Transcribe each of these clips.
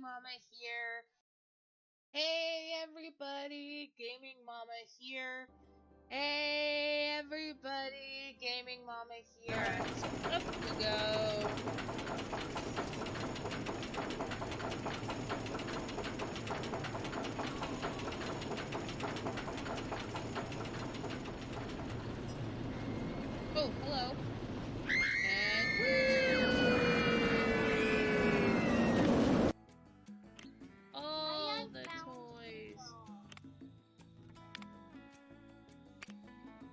Mama here. Hey everybody, Gaming Mama here. Hey everybody, Gaming Mama here. So up we go. Oh, hello. And woo! All the toys.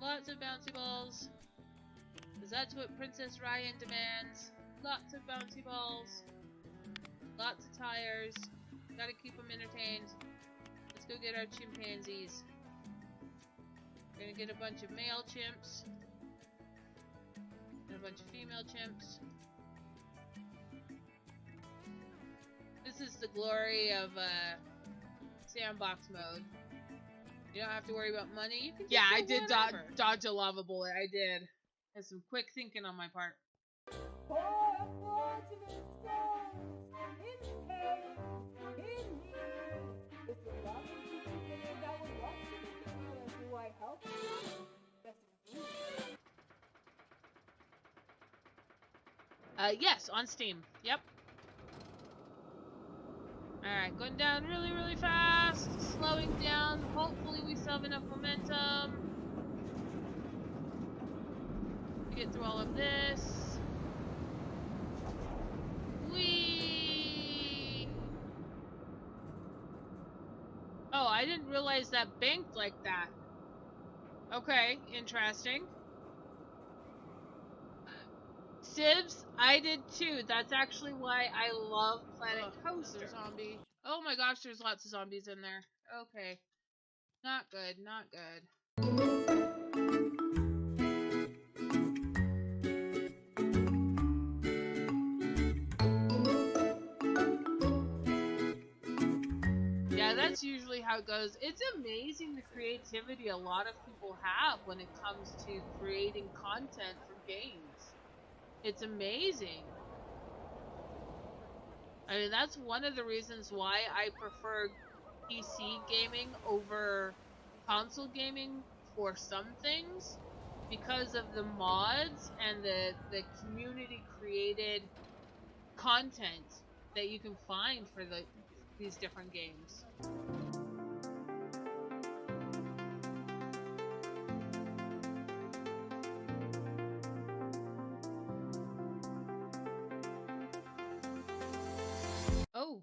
Lots of bouncy balls. Because that's what Princess Ryan demands. Lots of bouncy balls. Lots of tires. Gotta keep them entertained. Let's go get our chimpanzees. We're gonna get a bunch of male chimps. And a bunch of female chimps. This is the glory of sandbox mode. You don't have to worry about money. You can just I did dodge a lava bullet. I did. That's some quick thinking on my part. Yes, on Steam. Yep. Alright, going down really, really fast. Slowing down. Hopefully we still have enough momentum to get through all of this. Whee! Oh, I didn't realize that banked like that. Okay, interesting. Sibs, I did too. That's actually why I love Planet Coaster. Another zombie. Oh my gosh, there's lots of zombies in there. Okay. Not good, not good. Yeah, that's usually how it goes. It's amazing the creativity a lot of people have when it comes to creating content for games. It's amazing. I mean, that's one of the reasons why I prefer PC gaming over console gaming for some things, because of the mods and the community created content that you can find for these different games. Oh.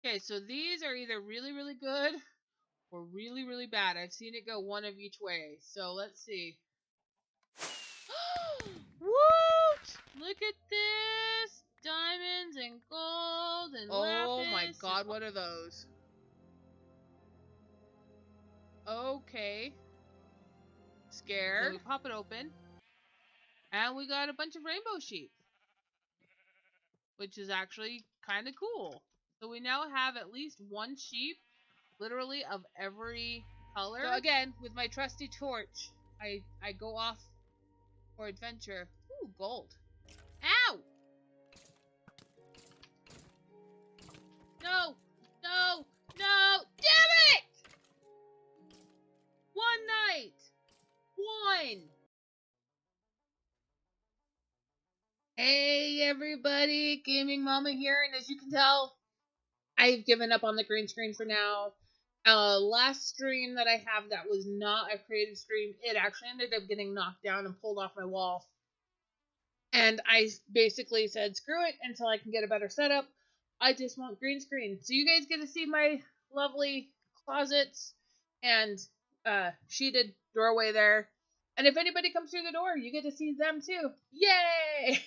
Okay, so these are either really, really good or really, really bad. I've seen it go one of each way. So let's see. Woot! Look at this! Diamonds and gold and Oh my lapis god, what are those? Okay. Scared. So we pop it open. And we got a bunch of rainbow sheep. Which is actually kind of cool. So we now have at least one sheep, literally of every color. So again, with my trusty torch, I go off for adventure. Ooh, gold. Ow! No! No! No! Damn it! One night! One! Hey everybody, Gaming Mama here, and as you can tell, I've given up on the green screen for now. Last stream that I have that was not a creative stream, it actually ended up getting knocked down and pulled off my wall. And I basically said, screw it until I can get a better setup. I just want green screen. So you guys get to see my lovely closets and sheeted doorway there. And if anybody comes through the door, you get to see them too. Yay!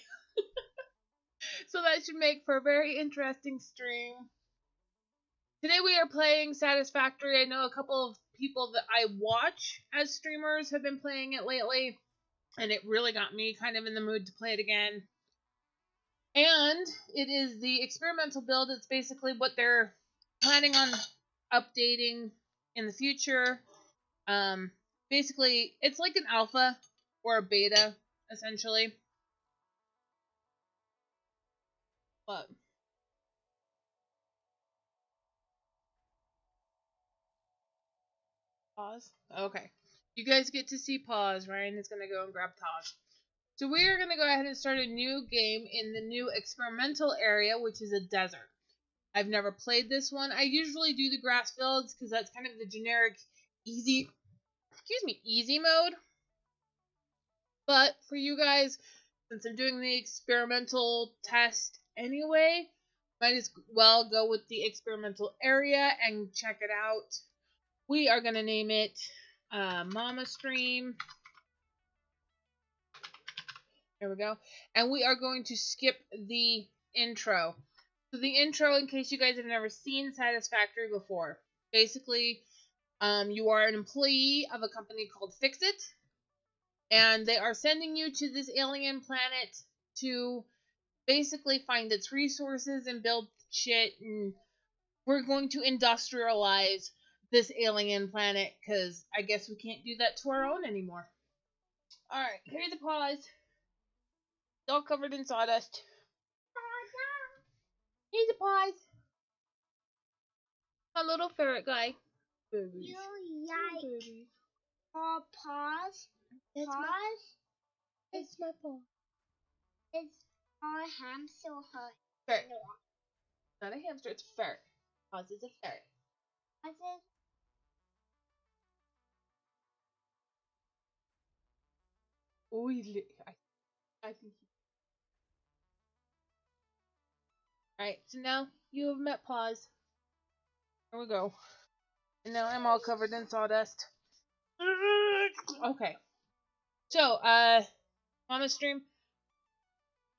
So that should make for a very interesting stream. Today we are playing Satisfactory. I know a couple of people that I watch as streamers have been playing it lately, and it really got me kind of in the mood to play it again. And it is the experimental build. It's basically what they're planning on updating in the future. Basically, it's like an alpha or a beta, essentially. But Pause. Okay. You guys get to see Pause. Ryan is going to go and grab Pause. So we are going to go ahead and start a new game in the new experimental area, which is a desert. I've never played this one. I usually do the grass fields because that's kind of the generic easy mode. But for you guys, since I'm doing the experimental test anyway, might as well go with the experimental area and check it out. We are going to name it Mama Stream. There we go. And we are going to skip the intro. So the intro, in case you guys have never seen Satisfactory before, basically, you are an employee of a company called Fixit, and they are sending you to this alien planet to basically find its resources and build shit, and we're going to industrialize this alien planet, because I guess we can't do that to our own anymore. Alright, here's the Pause. It's all covered in sawdust. Here's the Pause. A little ferret guy. Babies. You like Pause? It's Pause? It's my paw. It's our hamster hut. Ferret. Not a hamster, it's a ferret. Pause is a ferret. I said, Oh, I think he... Alright, so now you have met Pause. There we go. And now I'm all covered in sawdust. Okay. So, Mama Stream.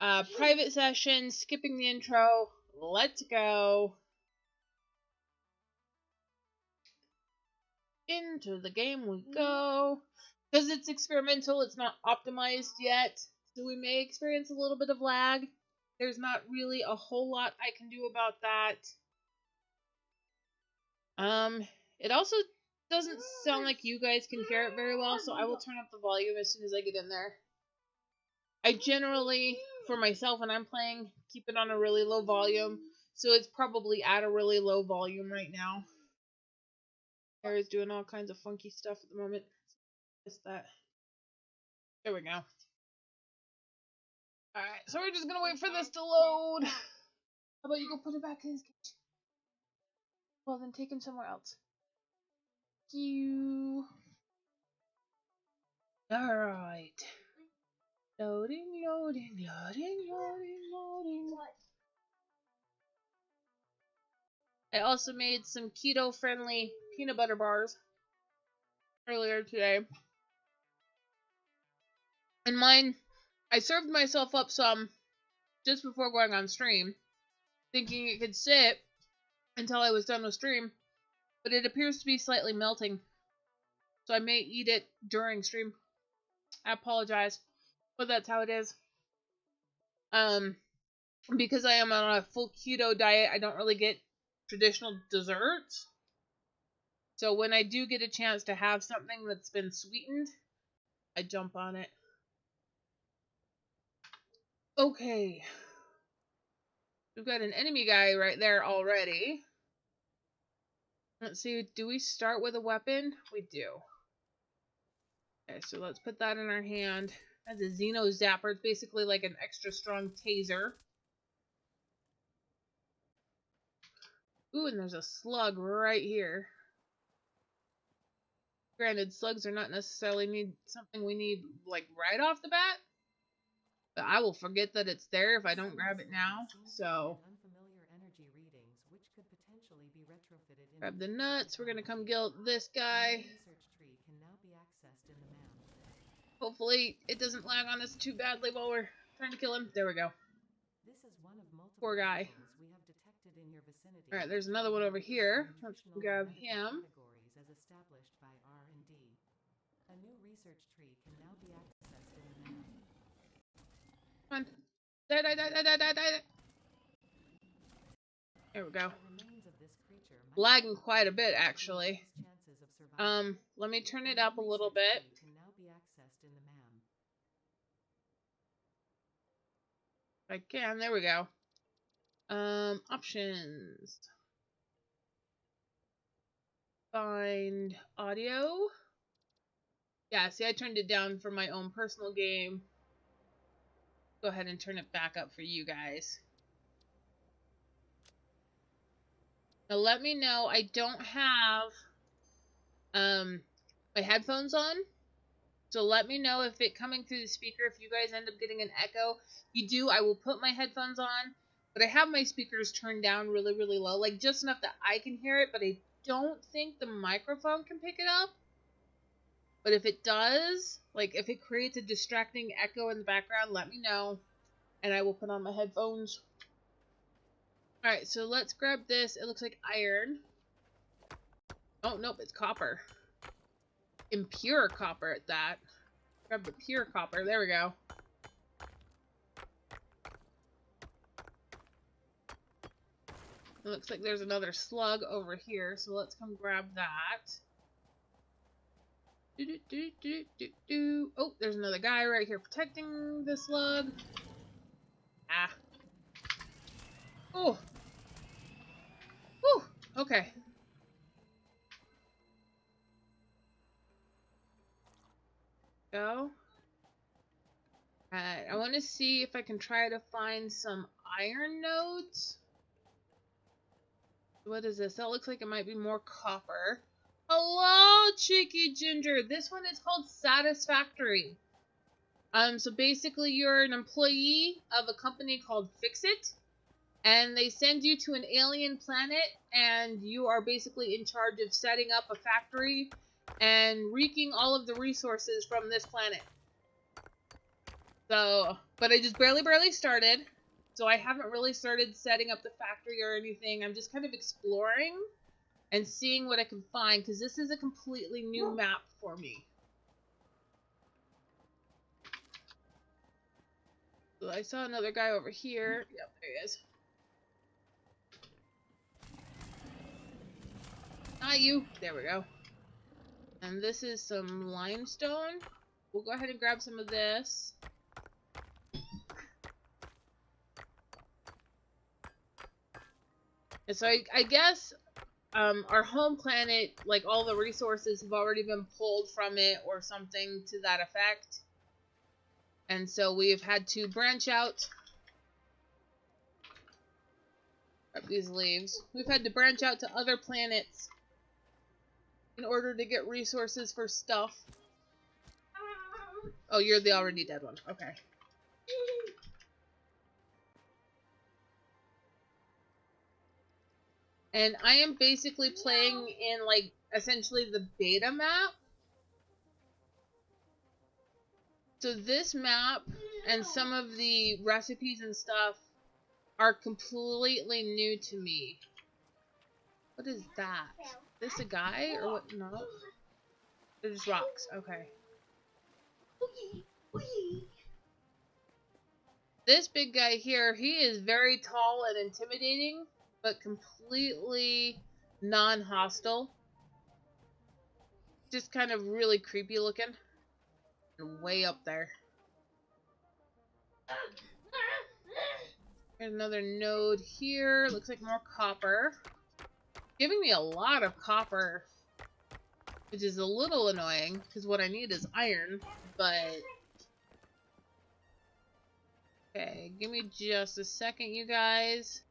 Private session, skipping the intro. Let's go. Into the game we go. Because it's experimental, it's not optimized yet. So we may experience a little bit of lag. There's not really a whole lot I can do about that. It also doesn't sound like you guys can hear it very well, so I will turn up the volume as soon as I get in there. I generally, for myself when I'm playing, keep it on a really low volume, so it's probably at a really low volume right now. Hair is doing all kinds of funky stuff at the moment. Just that. There we go. Alright, so we're just gonna wait for this to load. How about you go put it back in his cage? Well, then take him somewhere else. You. Alright. Loading, loading, loading, loading, loading. I also made some keto-friendly peanut butter bars earlier today. And mine, I served myself up some just before going on stream, thinking it could sit until I was done with stream, but it appears to be slightly melting. So I may eat it during stream. I apologize, but that's how it is. Because I am on a full keto diet, I don't really get traditional desserts. So when I do get a chance to have something that's been sweetened, I jump on it. Okay. We've got an enemy guy right there already. Let's see, do we start with a weapon? We do. Okay, so let's put that in our hand. That's a Xeno Zapper. It's basically like an extra strong taser. Ooh, and there's a slug right here. Granted, slugs are not necessarily something we need like right off the bat, but I will forget that it's there if I don't grab it now. So grab the nuts. We're gonna come kill this guy. Hopefully it doesn't lag on us too badly while we're trying to kill him. There we go. Poor guy. Alright, there's another one over here. Let's grab him. Come on. Die, die, die, die, die, die, die. There we go. Lagging quite a bit, actually. Let me turn it up a little bit. If I can, there we go. Options. find audio. Yeah, see, I turned it down for my own personal game. Go ahead and turn it back up for you guys. Now let me know. I don't have my headphones on. So let me know if it coming through the speaker, if you guys end up getting an echo. If you do, I will put my headphones on. But I have my speakers turned down really, really low. Like just enough that I can hear it, but I don't think the microphone can pick it up. But if it does, like if it creates a distracting echo in the background, let me know. And I will put on my headphones. Alright, so let's grab this. It looks like iron. Oh, nope, it's copper. Impure copper at that. Grab the pure copper. There we go. It looks like there's another slug over here, so let's come grab that. Oh, there's another guy right here protecting the slug. Ah. Oh. Whew. Okay. Go. Alright, I want to see if I can try to find some iron nodes. What is this? That looks like it might be more copper. Hello, Cheeky Ginger. This one is called Satisfactory. So basically you're an employee of a company called Fixit, and they send you to an alien planet, and you are basically in charge of setting up a factory and reaping all of the resources from this planet. So, but I just barely started, so I haven't really started setting up the factory or anything. I'm just kind of exploring and seeing what I can find, because this is a completely new map for me. So I saw another guy over here. Yep, there he is. Not you. There we go. And this is some limestone. We'll go ahead and grab some of this. And so I guess our home planet, like all the resources have already been pulled from it or something to that effect. And so we've had to branch out. Grab these leaves. We've had to branch out to other planets in order to get resources for stuff. Oh, you're the already dead one. Okay. And I am basically playing in, like, essentially the beta map. So this map and some of the recipes and stuff are completely new to me. What is that? Is this a guy or what? No. They're just rocks. Okay. This big guy here, he is very tall and intimidating, but completely non-hostile. Just kind of really creepy looking. And way up there. There's another node here. Looks like more copper. Giving me a lot of copper, which is a little annoying, because what I need is iron, but... Okay, give me just a second, you guys.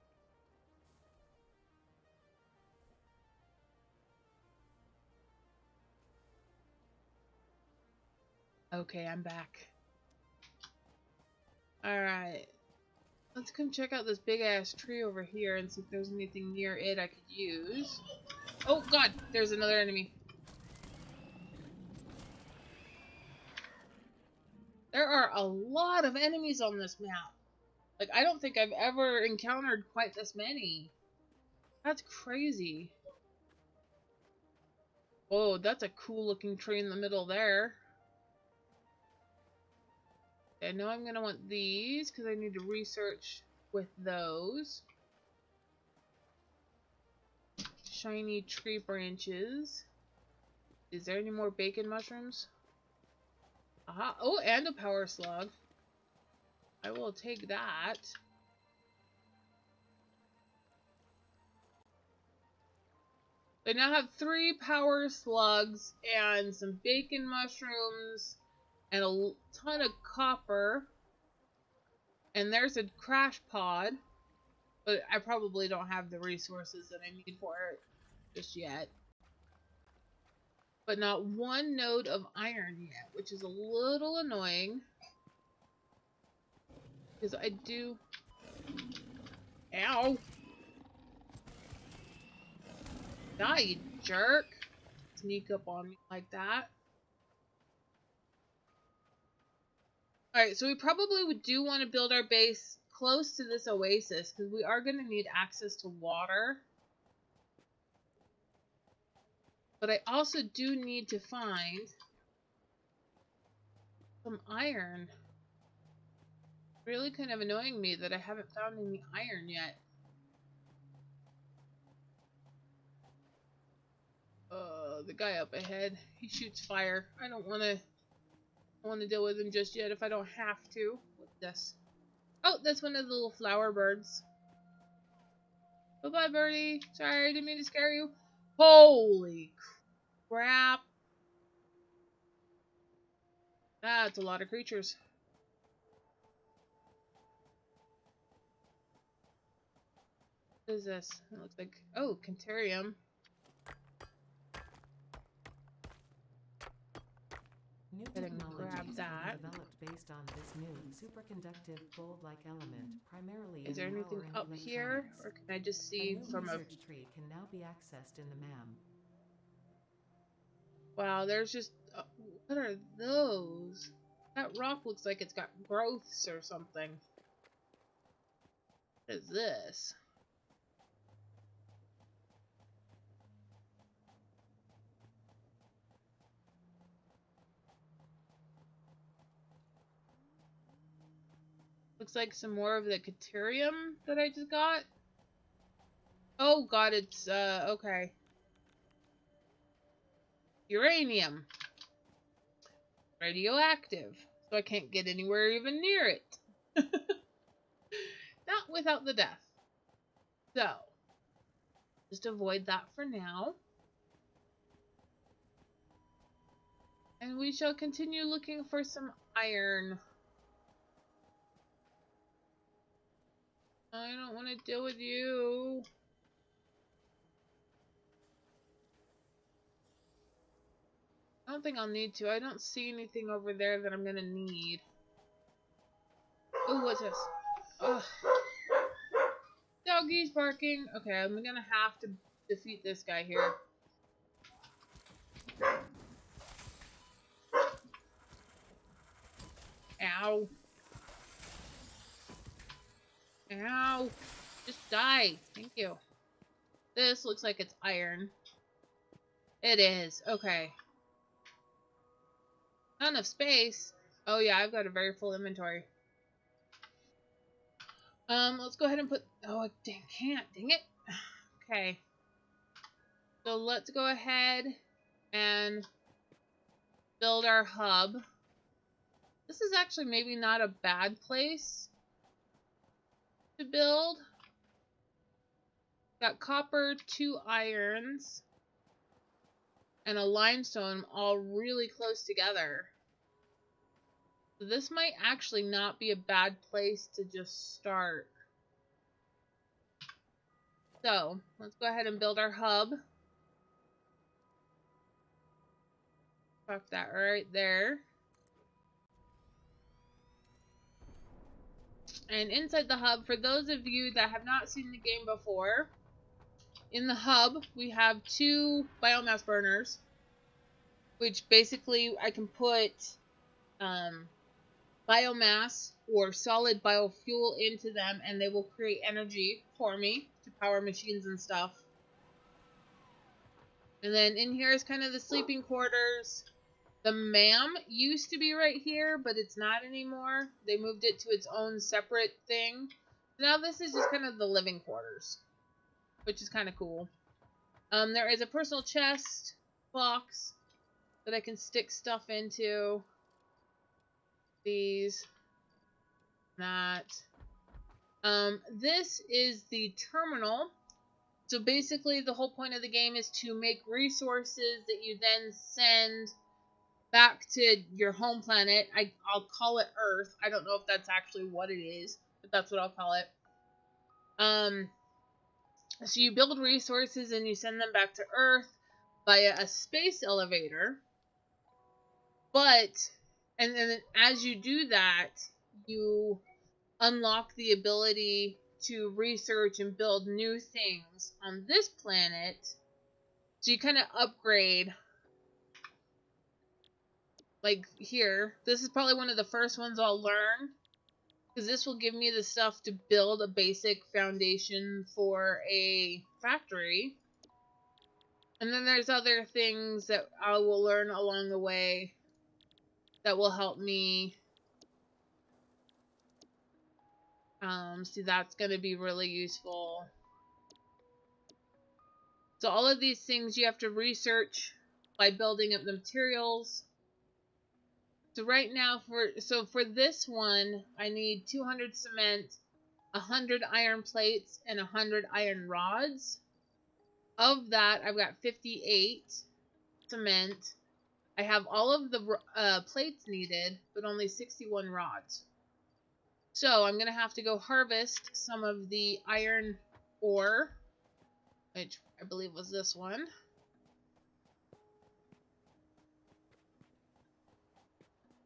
Okay, I'm back. Alright. Let's come check out this big-ass tree over here and see if there's anything near it I could use. Oh, God! There's another enemy. There are a lot of enemies on this map. Like, I don't think I've ever encountered quite this many. That's crazy. Oh, that's a cool-looking tree in the middle there. I know I'm going to want these because I need to research with those. Shiny tree branches. Is there any more bacon mushrooms? Aha. Oh, and a power slug. I will take that. I now have 3 power slugs and some bacon mushrooms and a ton of copper. And there's a crash pod, but I probably don't have the resources that I need for it just yet. But not 1 node of iron yet, which is a little annoying. Because I do... Ow! Die, you jerk! Sneak up on me like that. Alright, so we probably do want to build our base close to this oasis, because we are going to need access to water. But I also do need to find some iron. Really kind of annoying me that I haven't found any iron yet. The guy up ahead, he shoots fire. I don't want to deal with him just yet if I don't have to. What's this? Oh, that's one of the little flower birds. Bye-bye, birdie. Sorry, I didn't mean to scare you. Holy crap. That's a lot of creatures. What is this? It looks like... Oh, Cantarium. New technology is developed based on this new superconductive gold-like element, primarily Is there anything empowering up here, or electronics. can I just see from a... research tree can now be accessed in the MAM. Wow, there's just... what are those? That rock looks like it's got growths or something. What is this? Looks like some more of the Caterium that I just got. Oh god, it's, okay. Uranium. Radioactive. So I can't get anywhere even near it. Not without the death. So, just avoid that for now. And we shall continue looking for some iron. I don't want to deal with you. I don't think I'll need to. I don't see anything over there that I'm gonna need. Oh, what's this? Ugh. Doggy's barking. Okay, I'm gonna have to defeat this guy here. Ow. Ow. Just die. Thank you. This looks like it's iron. It is. Okay. Not enough space. Oh yeah, I've got a very full inventory. Let's go ahead and put... Oh, I can't. Dang it. Okay. So let's go ahead and build our hub. This is actually maybe not a bad place to build. Got copper, 2 irons, and a limestone all really close together. So this might actually not be a bad place to just start. So, let's go ahead and build our hub. Tuck that right there. And inside the hub, for those of you that have not seen the game before, in the hub we have 2 biomass burners, which basically I can put biomass or solid biofuel into them, and they will create energy for me to power machines and stuff. And then in here is kind of the sleeping quarters. The MAM used to be right here, but it's not anymore. They moved it to its own separate thing. Now this is just kind of the living quarters, which is kind of cool. There is a personal chest box that I can stick stuff into. These. That. This is the terminal So basically, the whole point of the game is to make resources that you then send back to your home planet. I'll call it Earth. I don't know if that's actually what it is, but that's what I'll call it. So you build resources and you send them back to Earth via a space elevator. And then as you do that, you unlock the ability to research and build new things on this planet. So you kind of upgrade. Like here, this is probably one of the first ones I'll learn, because this will give me the stuff to build a basic foundation for a factory. And then there's other things that I will learn along the way that will help me. See, that's going to be really useful. So all of these things you have to research by building up the materials. So right now, for this one, I need 200 cement, 100 iron plates, and 100 iron rods. Of that, I've got 58 cement. I have all of the plates needed, but only 61 rods. So I'm going to have to go harvest some of the iron ore, which I believe was this one.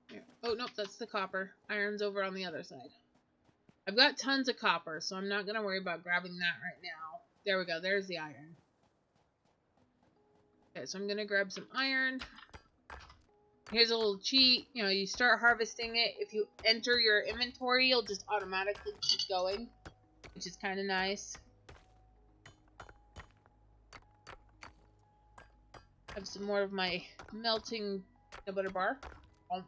Here. Oh, nope, that's the copper. Iron's over on the other side. I've got tons of copper, so I'm not going to worry about grabbing that right now. There we go. There's the iron. Okay, so I'm going to grab some iron. Here's a little cheat. You know, you start harvesting it. If you enter your inventory, you'll just automatically keep going, which is kind of nice. Have some more of my melting peanut butter bar. Oh.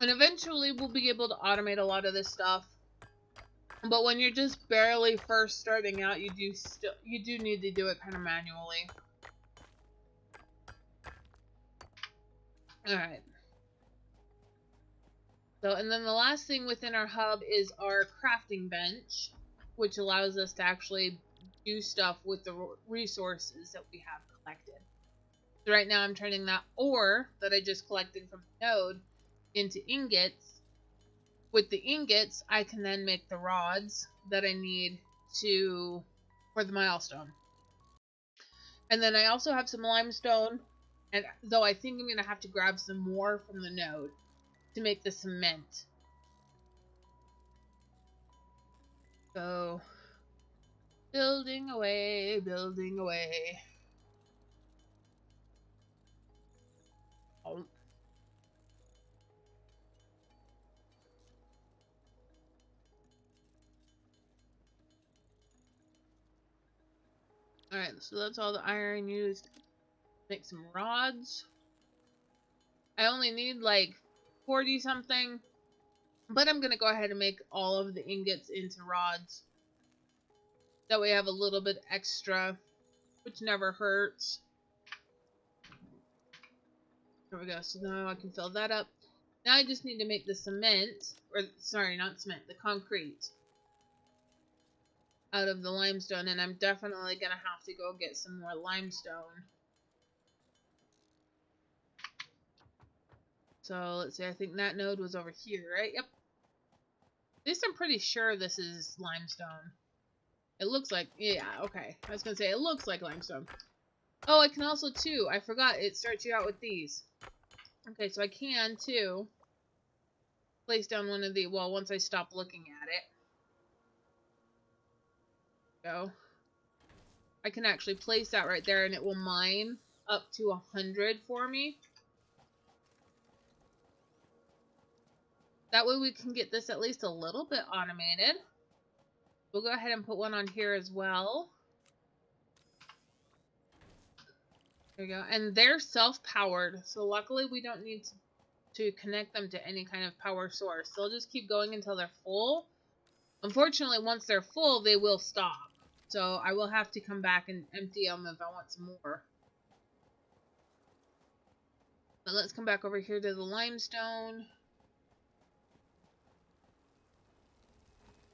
And eventually we'll be able to automate a lot of this stuff. But when you're just barely first starting out, you do need to do it kind of manually. Alright. So, and then the last thing within our hub is our crafting bench, which allows us to actually do stuff with the resources that we have collected. So right now I'm turning that ore that I just collected from the node into ingots. With the ingots, I can then make the rods that I need for the milestone. And then I also have some limestone, and though I think I'm going to have to grab some more from the node to make the cement. So, building away, building away. Oh. Alright, so that's all the iron used. Make some rods. I only need like 40 something, but I'm gonna go ahead and make all of the ingots into rods. That way I have a little bit extra, which never hurts. There we go, so now I can fill that up. Now I just need to make the cement, or sorry, not cement, the concrete out of the limestone, and I'm definitely gonna have to go get some more limestone. So let's see, I think that node was over here, right? Yep. At least I'm pretty sure this is limestone. It looks like, yeah, okay. I was gonna say, it looks like limestone. Oh, I can also, too, I forgot, it starts you out with these. Okay, so I can, too, place down one of the, well, once I stop looking at it. Go. I can actually place that right there, and it will mine up to 100 for me. That way we can get this at least a little bit automated. We'll go ahead and put one on here as well. There we go. And they're self-powered, so luckily we don't need to connect them to any kind of power source. They'll just keep going until they're full. Unfortunately, once they're full, they will stop. So I will have to come back and empty them if I want some more. But let's come back over here to the limestone.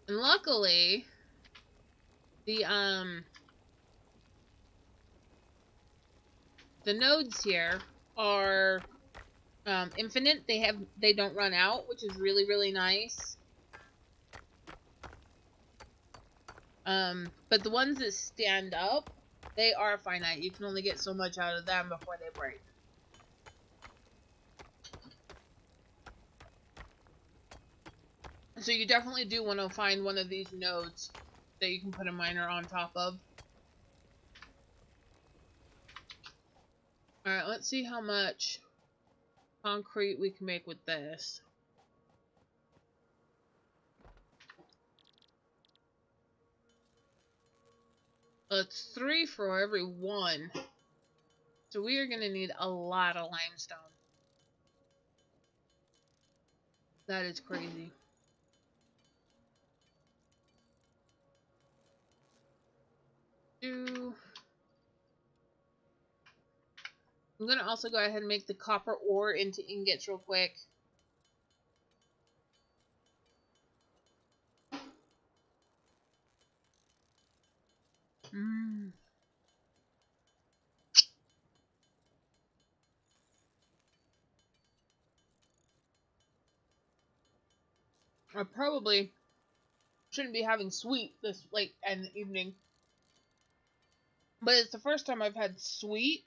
And luckily, the nodes here are infinite. They don't run out, which is really, really nice. But the ones that stand up, they are finite. You can only get so much out of them before they break. So you definitely do want to find one of these nodes that you can put a miner on top of. Alright, let's see how much concrete we can make with this. It's 3 for every 1. So we are going to need a lot of limestone. That is crazy. I'm going to also go ahead and make the copper ore into ingots real quick. I probably shouldn't be having sweet this late in the evening. But it's the first time I've had sweet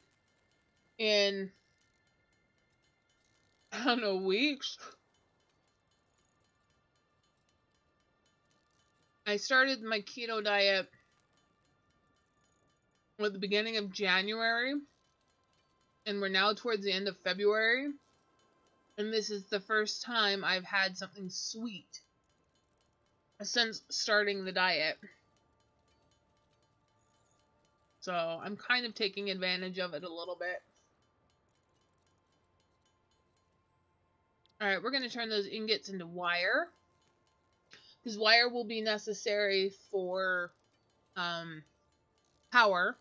in, I don't know, weeks. I started my keto diet at the beginning of January. And we're now towards the end of February. And this is the first time I've had something sweet since starting the diet. So I'm kind of taking advantage of it a little bit. Alright, we're going to turn those ingots into wire. Because wire will be necessary for power.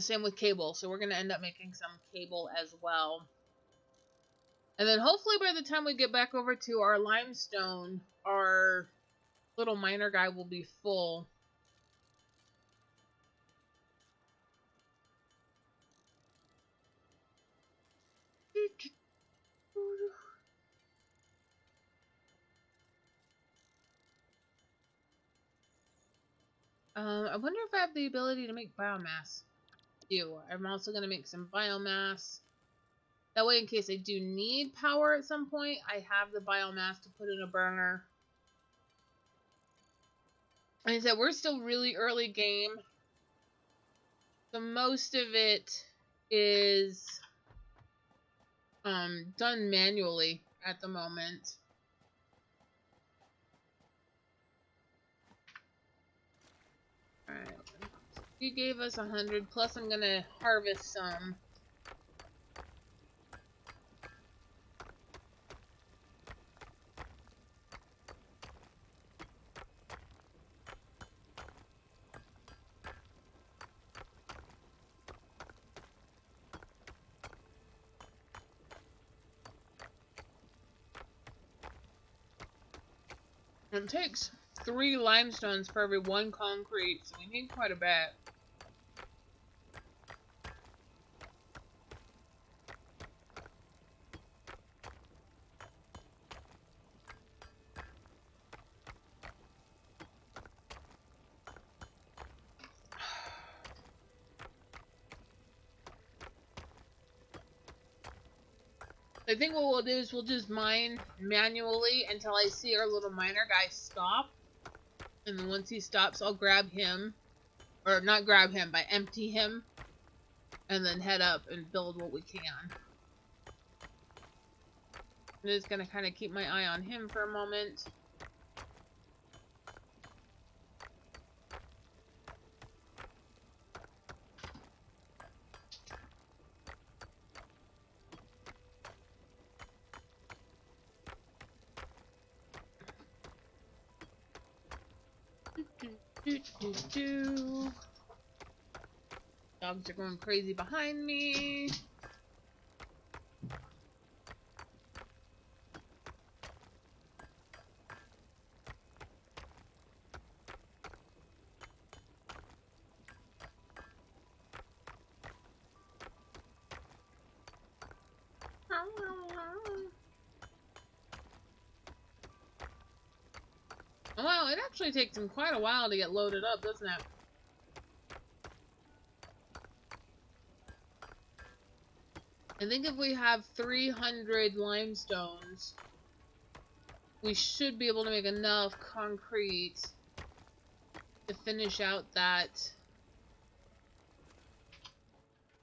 Same with cable. So we're going to end up making some cable as well. And then hopefully by the time we get back over to our limestone, our little miner guy will be full. I wonder if I have the ability to make biomass. I'm also going to make some biomass. That way, in case I do need power at some point, I have the biomass to put in a burner. Like I said, we're still really early game. So most of it is done manually at the moment. Alright. You gave us 100, plus I'm gonna harvest some. It takes 3 limestones for every 1 concrete, so we need quite a bit. I think what we'll do is we'll just mine manually until I see our little miner guy stop. And then once he stops, I'll grab him. Or not grab him, but empty him. And then head up and build what we can. I'm just going to kind of keep my eye on him for a moment. Dogs are going crazy behind me. Oh, wow, it actually takes them quite a while to get loaded up, doesn't it? I think if we have 300 limestones, we should be able to make enough concrete to finish out that.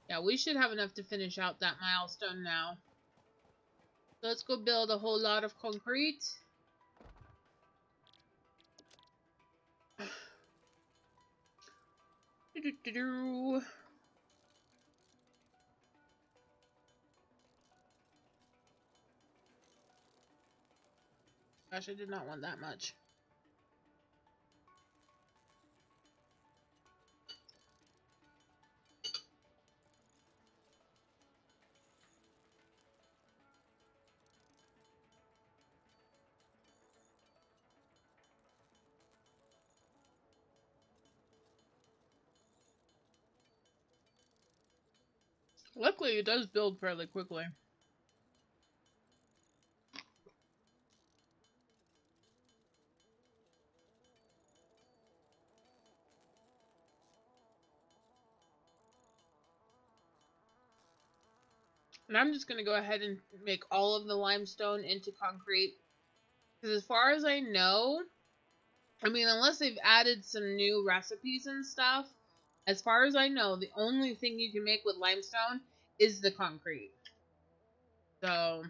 Yeah, we should have enough to finish out that milestone now. So let's go build a whole lot of concrete. Do-do-do-do. Gosh, I did not want that much. Luckily, it does build fairly quickly. And I'm just going to go ahead and make all of the limestone into concrete. Because as far as I know, I mean, unless they've added some new recipes and stuff, as far as I know, the only thing you can make with limestone is the concrete. So,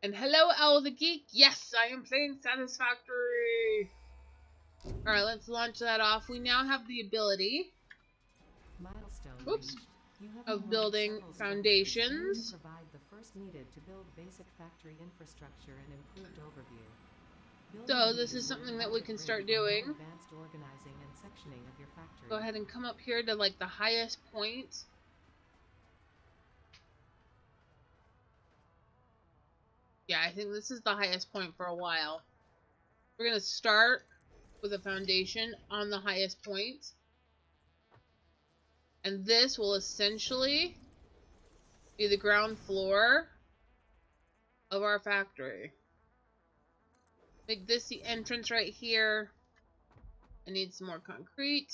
and hello, Owl the Geek. Yes, I am playing Satisfactory. Alright, let's launch that off. We now have the ability Milestone Oops. reached. You have Of unlocked building several foundations. structures. You provide the first needed to build basic factory infrastructure and improved overview. So this is something that we can start doing. Advanced organizing and sectioning of your factory. Go ahead and come up here to like the highest point. Yeah, I think this is the highest point for a while. We're going to start with a foundation on the highest point. And this will essentially be the ground floor of our factory. Make this the entrance right here. I need some more concrete.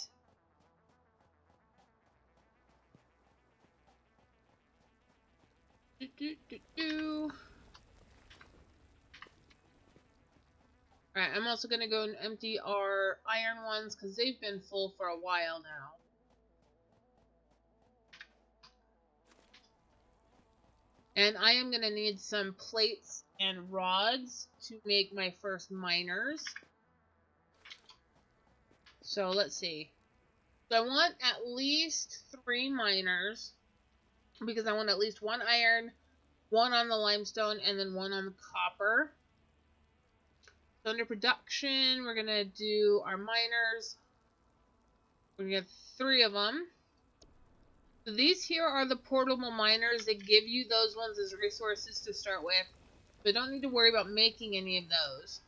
Alright, I'm also going to go and empty our iron ones because they've been full for a while now. And I am going to need some plates and rods to make my first miners. So let's see. So I want at least 3 miners because I want at least 1 iron, 1 on the limestone, and then 1 on the copper. So under production, we're going to do our miners. We're going to get 3 of them. So these here are the portable miners. They give you those ones as resources to start with. So I don't need to worry about making any of those.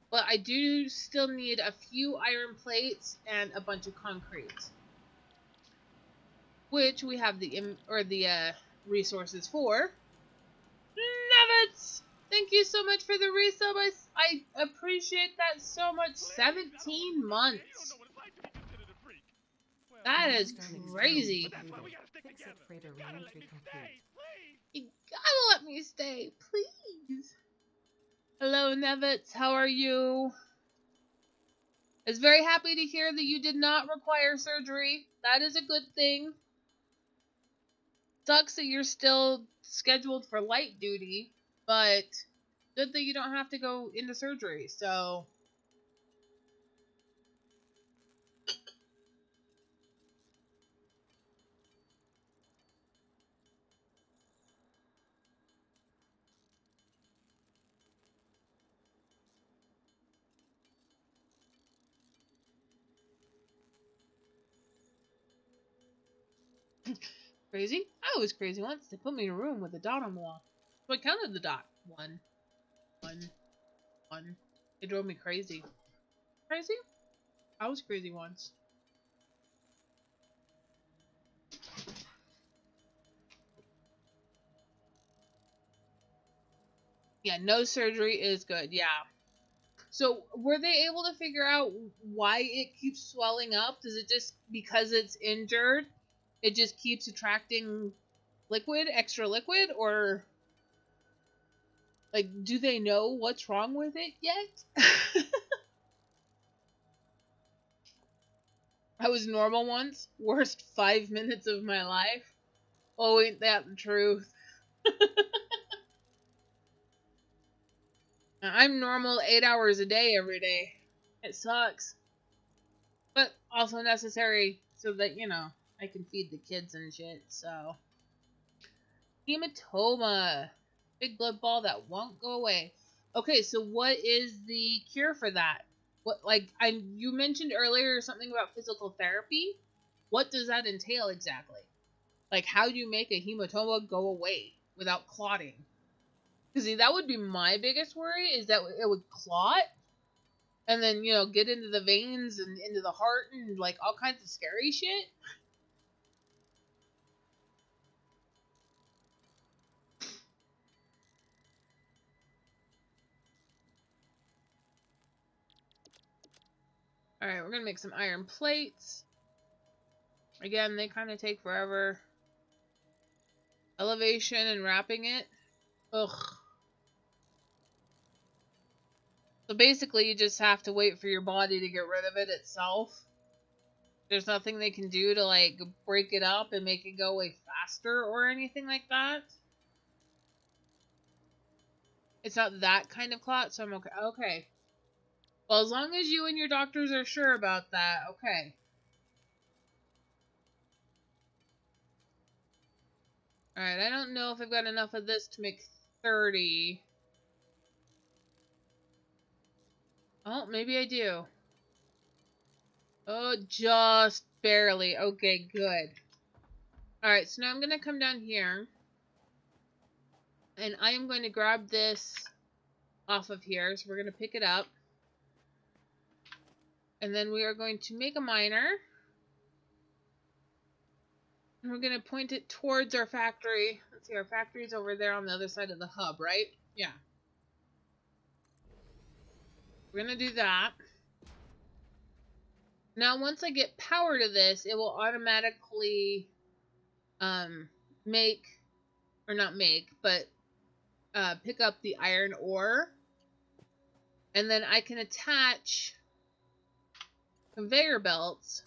But I do still need a few iron plates and a bunch of concrete. Which we have the resources for. Nevitz! Thank you so much for the resub. I appreciate that so much. 17 months. That is crazy. You gotta let me stay, please. Hello, Nevitz. How are you? I was very happy to hear that you did not require surgery. That is a good thing. Sucks that you're still scheduled for light duty, but good that you don't have to go into surgery, so... Crazy? I was crazy once. They put me in a room with a dot on the wall. So I counted the dot. 1, 1, 1. It drove me crazy. Crazy? I was crazy once. Yeah, no surgery is good. Yeah. So, were they able to figure out why it keeps swelling up? Does it just because it's injured, it just keeps attracting liquid, extra liquid, or like do they know what's wrong with it yet? I was normal once. Worst 5 minutes of my life. Oh, ain't that the truth? I'm normal 8 hours a day every day. It sucks. But also necessary so that, I can feed the kids and shit, so. Hematoma. Big blood ball that won't go away. Okay, so what is the cure for that? You mentioned earlier something about physical therapy. What does that entail exactly? Like, how do you make a hematoma go away without clotting? Because that would be my biggest worry, is that it would clot and then, get into the veins and into the heart and, like, all kinds of scary shit. Alright, we're going to make some iron plates. Again, they kind of take forever. Elevation and wrapping it. Ugh. So basically, you just have to wait for your body to get rid of it itself. There's nothing they can do to, like, break it up and make it go away faster or anything like that. It's not that kind of clot, so I'm okay. Okay. Well, as long as you and your doctors are sure about that, okay. Alright, I don't know if I've got enough of this to make 30. Oh, maybe I do. Oh, just barely. Okay, good. Alright, so now I'm going to come down here. And I am going to grab this off of here. So we're going to pick it up. And then we are going to make a miner. And we're going to point it towards our factory. Let's see, our factory's over there on the other side of the hub, right? Yeah. We're going to do that. Now, once I get power to this, it will automatically make, or not make, but pick up the iron ore. And then I can attach conveyor belts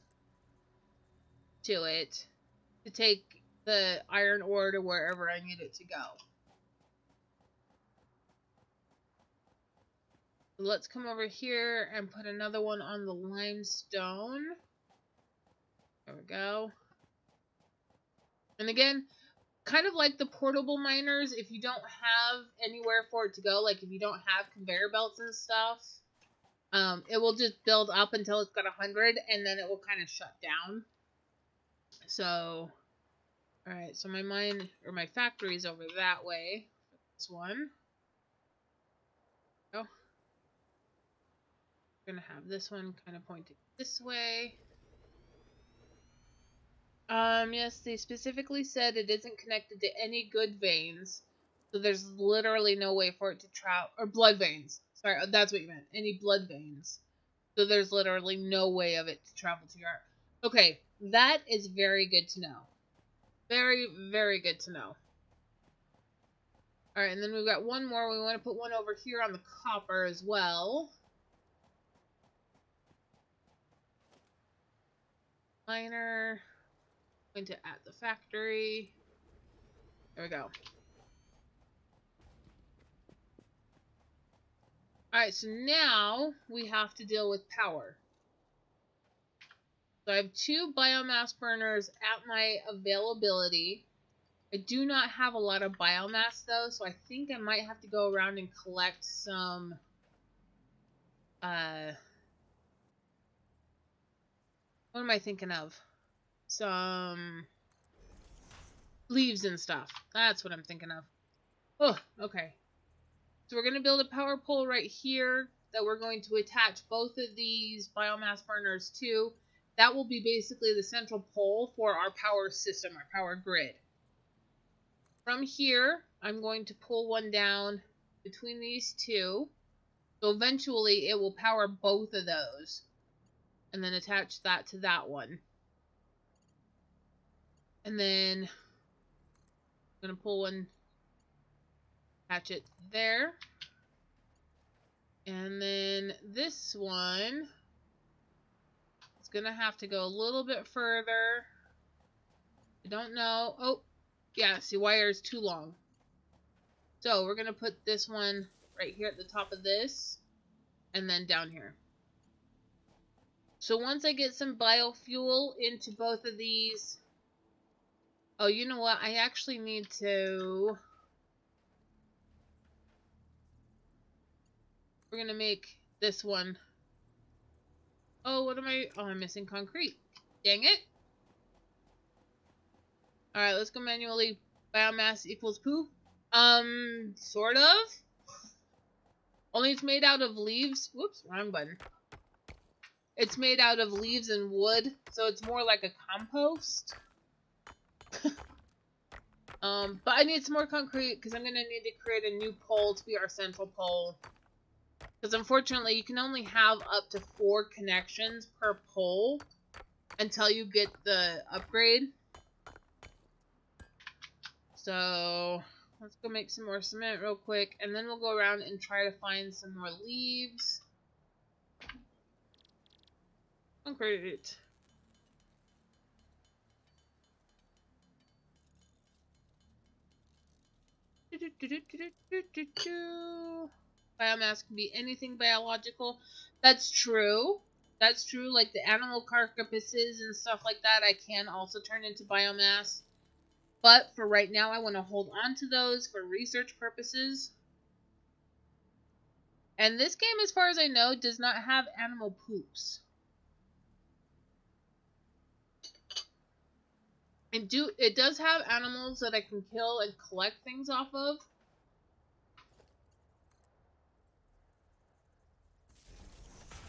to it to take the iron ore to wherever I need it to go. So let's come over here and put another one on the limestone. There we go. And again, kind of like the portable miners, if you don't have anywhere for it to go, like if you don't have conveyor belts and stuff, it will just build up until it's got 100, and then it will kind of shut down. So, alright, so my mine, or my factory is over that way. This one. Oh. We're gonna have this one kind of pointing this way. Yes, they specifically said it isn't connected to any good veins. So there's literally no way for it to travel, or blood veins. Sorry, that's what you meant. Any blood veins. So there's literally no way of it to travel to your heart. Okay, that is very good to know. Very, very good to know. Alright, and then we've got one more. We want to put one over here on the copper as well. Miner. Going to at the factory. There we go. Alright, so now we have to deal with power. So I have 2 biomass burners at my availability. I do not have a lot of biomass though, so I think I might have to go around and collect some what am I thinking of? Some leaves and stuff. That's what I'm thinking of. Oh, okay. So we're going to build a power pole right here that we're going to attach both of these biomass burners to. That will be basically the central pole for our power system, our power grid. From here, I'm going to pull one down between these two. So eventually it will power both of those. And then attach that to that one. And then I'm going to pull one, attach it there. And then this one is going to have to go a little bit further. I don't know. Oh, yeah, see, wire is too long. So we're going to put this one right here at the top of this and then down here. So once I get some biofuel into both of these... Oh, you know what? I actually need to... We're going to make this one... Oh, what am I... Oh, I'm missing concrete. Dang it. Alright, let's go manually. Biomass equals poo. Sort of. Only it's made out of leaves. Whoops, wrong button. It's made out of leaves and wood, so it's more like a compost. But I need some more concrete because I'm going to need to create a new pole to be our central pole. Because unfortunately, you can only have up to 4 connections per pole until you get the upgrade. So, let's go make some more cement real quick, and then we'll go around and try to find some more leaves. Concrete. Biomass can be anything biological. That's true. That's true. Like the animal carcasses and stuff like that, I can also turn into biomass. But for right now, I want to hold on to those for research purposes. And this game, as far as I know, does not have animal poops. It does have animals that I can kill and collect things off of.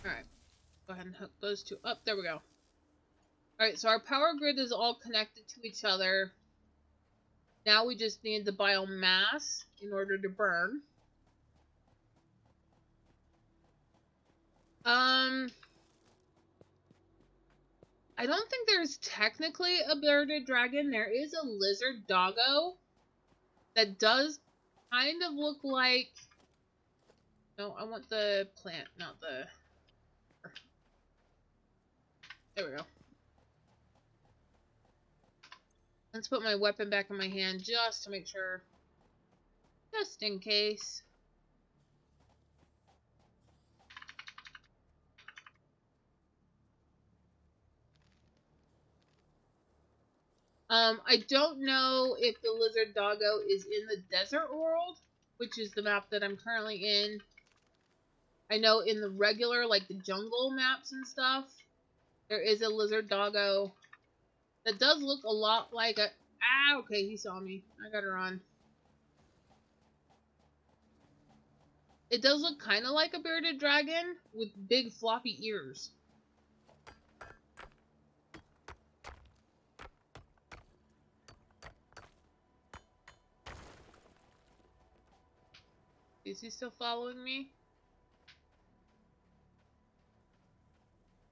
Alright. Go ahead and hook those two up. There we go. Alright, so our power grid is all connected to each other. Now we just need the biomass in order to burn. I don't think there's technically a bearded dragon. There is a lizard doggo that does kind of look like... No, I want the plant, not the... There we go. Let's put my weapon back in my hand just to make sure. Just in case. I don't know if the lizard doggo is in the desert world, which is the map that I'm currently in. I know in the regular, like the jungle maps and stuff, there is a lizard doggo that does look a lot like a... Ah, okay, he saw me. I got her on. It does look kind of like a bearded dragon with big floppy ears. Is he still following me?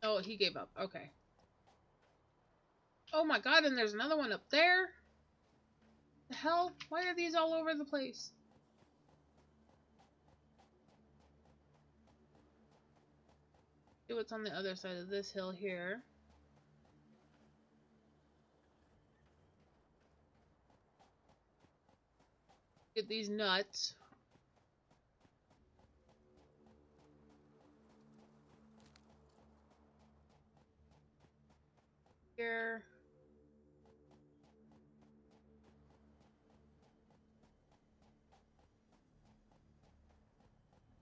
Oh, he gave up. Okay. Oh my god, and there's another one up there? The hell? Why are these all over the place? See what's on the other side of this hill here. Get these nuts. Here.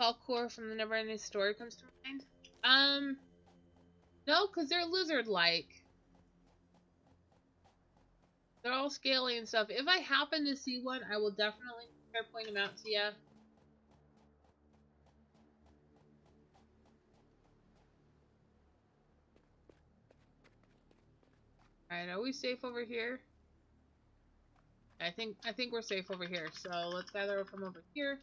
Falkor from the Neverending Story comes to mind. No, because they're lizard-like. They're all scaly and stuff. If I happen to see one, I will definitely try to point them out to you. Alright, are we safe over here? I think we're safe over here. So let's gather from over here.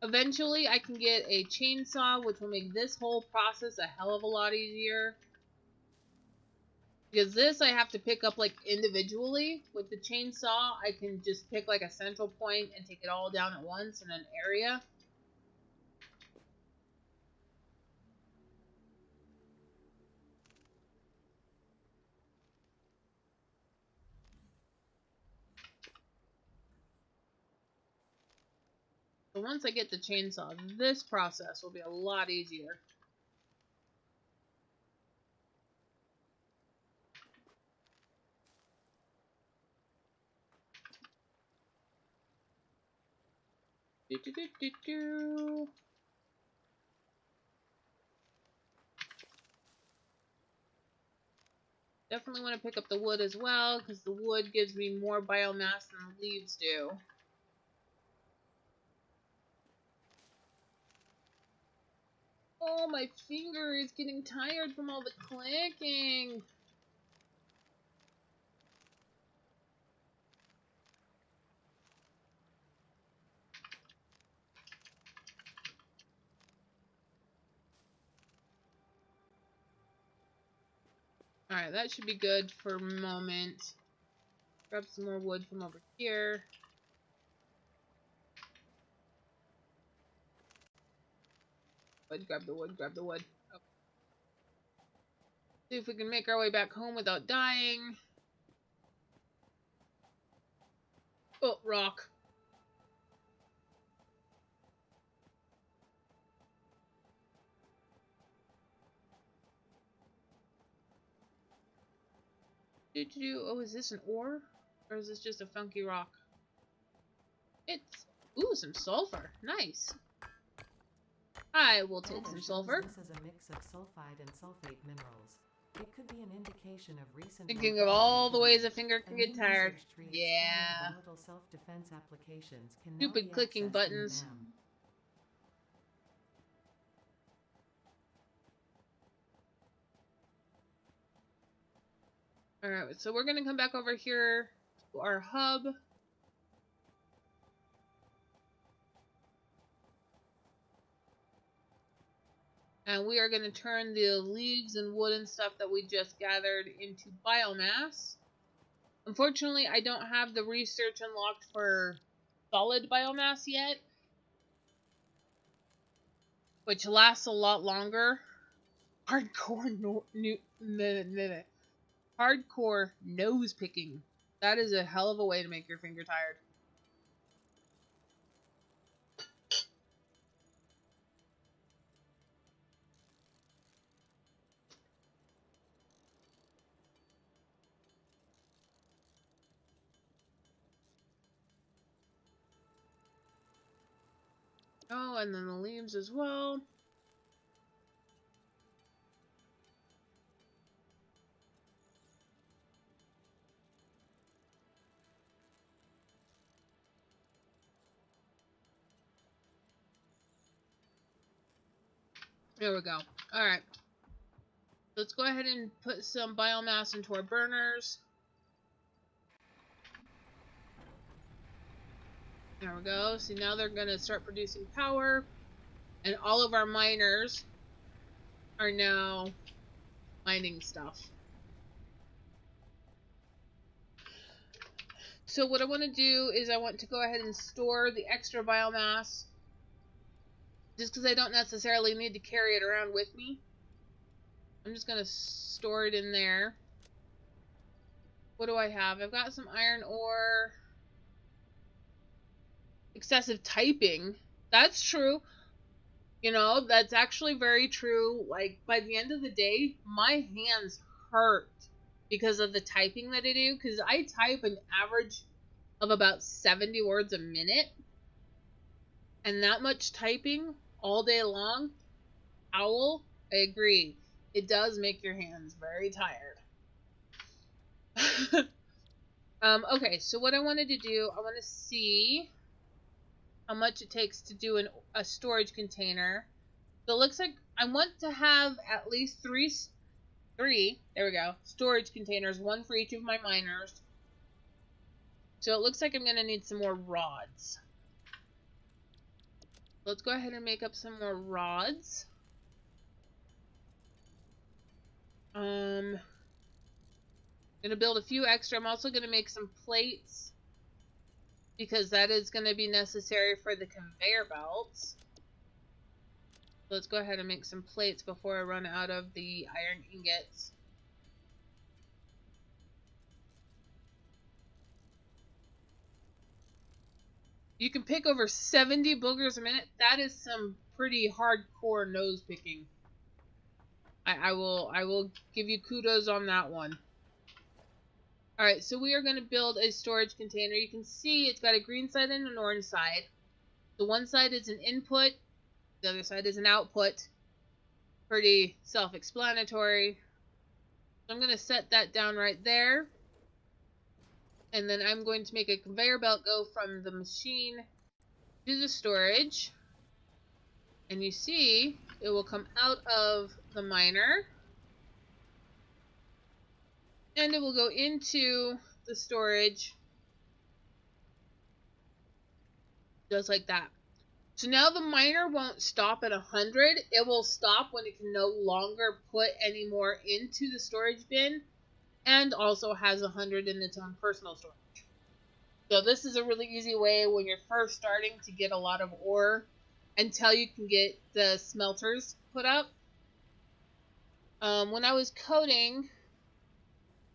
Eventually, I can get a chainsaw, which will make this whole process a hell of a lot easier. Because this I have to pick up like individually. With the chainsaw, I can just pick like a central point and take it all down at once in an area. So once I get the chainsaw, this process will be a lot easier. Definitely want to pick up the wood as well, because the wood gives me more biomass than the leaves do. Oh, my finger is getting tired from all the clicking. Alright, that should be good for a moment. Grab some more wood from over here. Grab the wood, grab the wood. Okay. See if we can make our way back home without dying. Oh, rock. Oh, is this an ore? Or is this just a funky rock? It's... Ooh, some sulfur. Nice. I will take some sulfur. This is a mix of sulfide and sulfate minerals. It could be an indication of recent... Thinking of all the ways a finger can get tired. Yeah. Volatile self-defense applications can Stupid clicking buttons. Alright, so we're going to come back over here to our hub. And we are going to turn the leaves and wood and stuff that we just gathered into biomass. Unfortunately, I don't have the research unlocked for solid biomass yet, which lasts a lot longer. Hardcore nose picking. That is a hell of a way to make your finger tired. Oh, and then the leaves as well. There we go. Alright. Let's go ahead and put some biomass into our burners. There we go. See, now they're going to start producing power. And all of our miners are now mining stuff. So what I want to do is I want to go ahead and store the extra biomass. Just because I don't necessarily need to carry it around with me. I'm just going to store it in there. What do I have? I've got some iron ore. Excessive typing. That's true. You know, that's actually very true. Like, by the end of the day, my hands hurt because of the typing that I do. Because I type an average of about 70 words a minute. And that much typing all day long, Owl, I agree. It does make your hands very tired. Okay, so what I wanted to do, I want to see how much it takes to do a storage container. So it looks like I want to have at least three, there we go, storage containers, one for each of my miners. So it looks like I'm going to need some more rods. Let's go ahead and make up some more rods. I'm going to build a few extra. I'm also going to make some plates, because that is going to be necessary for the conveyor belts. Let's go ahead and make some plates before I run out of the iron ingots. You can pick over 70 boogers a minute. That is some pretty hardcore nose picking. I will give you kudos on that one. Alright, so we are going to build a storage container. You can see it's got a green side and an orange side. The one side is an input, the other side is an output. Pretty self-explanatory. So I'm going to set that down right there. And then I'm going to make a conveyor belt go from the machine to the storage. And you see, it will come out of the miner. And it will go into the storage. Just like that. So now the miner won't stop at 100. It will stop when it can no longer put any more into the storage bin. And also has 100 in its own personal storage. So this is a really easy way when you're first starting to get a lot of ore until you can get the smelters put up. When I was coding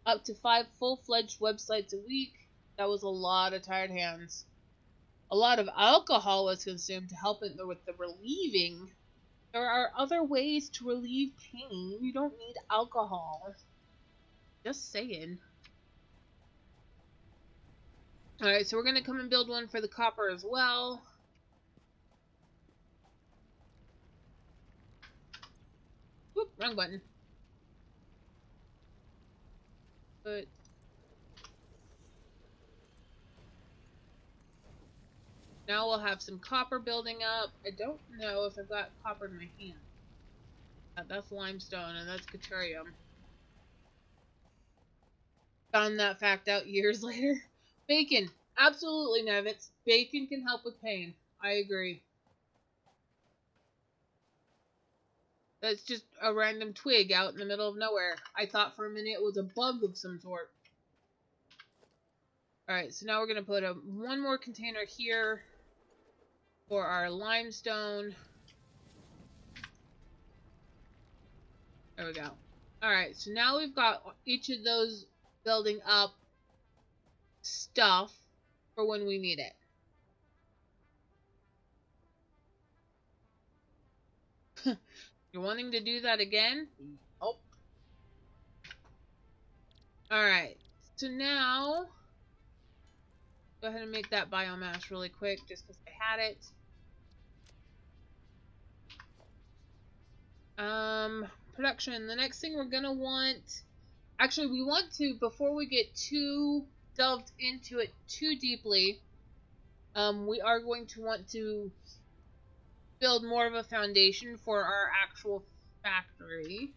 up to 5 full-fledged websites a week, that was a lot of tired hands. A lot of alcohol was consumed to help it with the relieving. There are other ways to relieve pain. You don't need alcohol. Just saying. Alright, so we're going to come and build one for the copper as well. Whoop, wrong button. But now we'll have some copper building up. I don't know if I've got copper in my hand. That's limestone and that's Caterium. Found that fact out years later. Bacon. Absolutely, Nevitz. Bacon can help with pain. I agree. That's just a random twig out in the middle of nowhere. I thought for a minute it was a bug of some sort. Alright, so now we're going to put one more container here for our limestone. There we go. Alright, so now we've got each of those building up stuff for when we need it. You're wanting to do that again? Oh. Alright, so now go ahead and make that biomass really quick just because I had it. Production. The next thing we're gonna want, actually we want to, before we get too delved into it too deeply, we are going to want to build more of a foundation for our actual factory.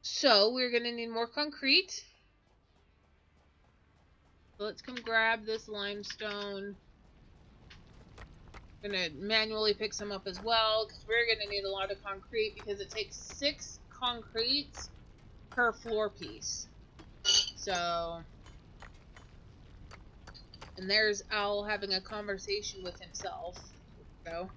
So we're gonna need more concrete. So let's come grab this limestone. I'm gonna manually pick some up as well because we're gonna need a lot of concrete because it takes 6 concretes per floor piece. So, and there's Owl having a conversation with himself. So.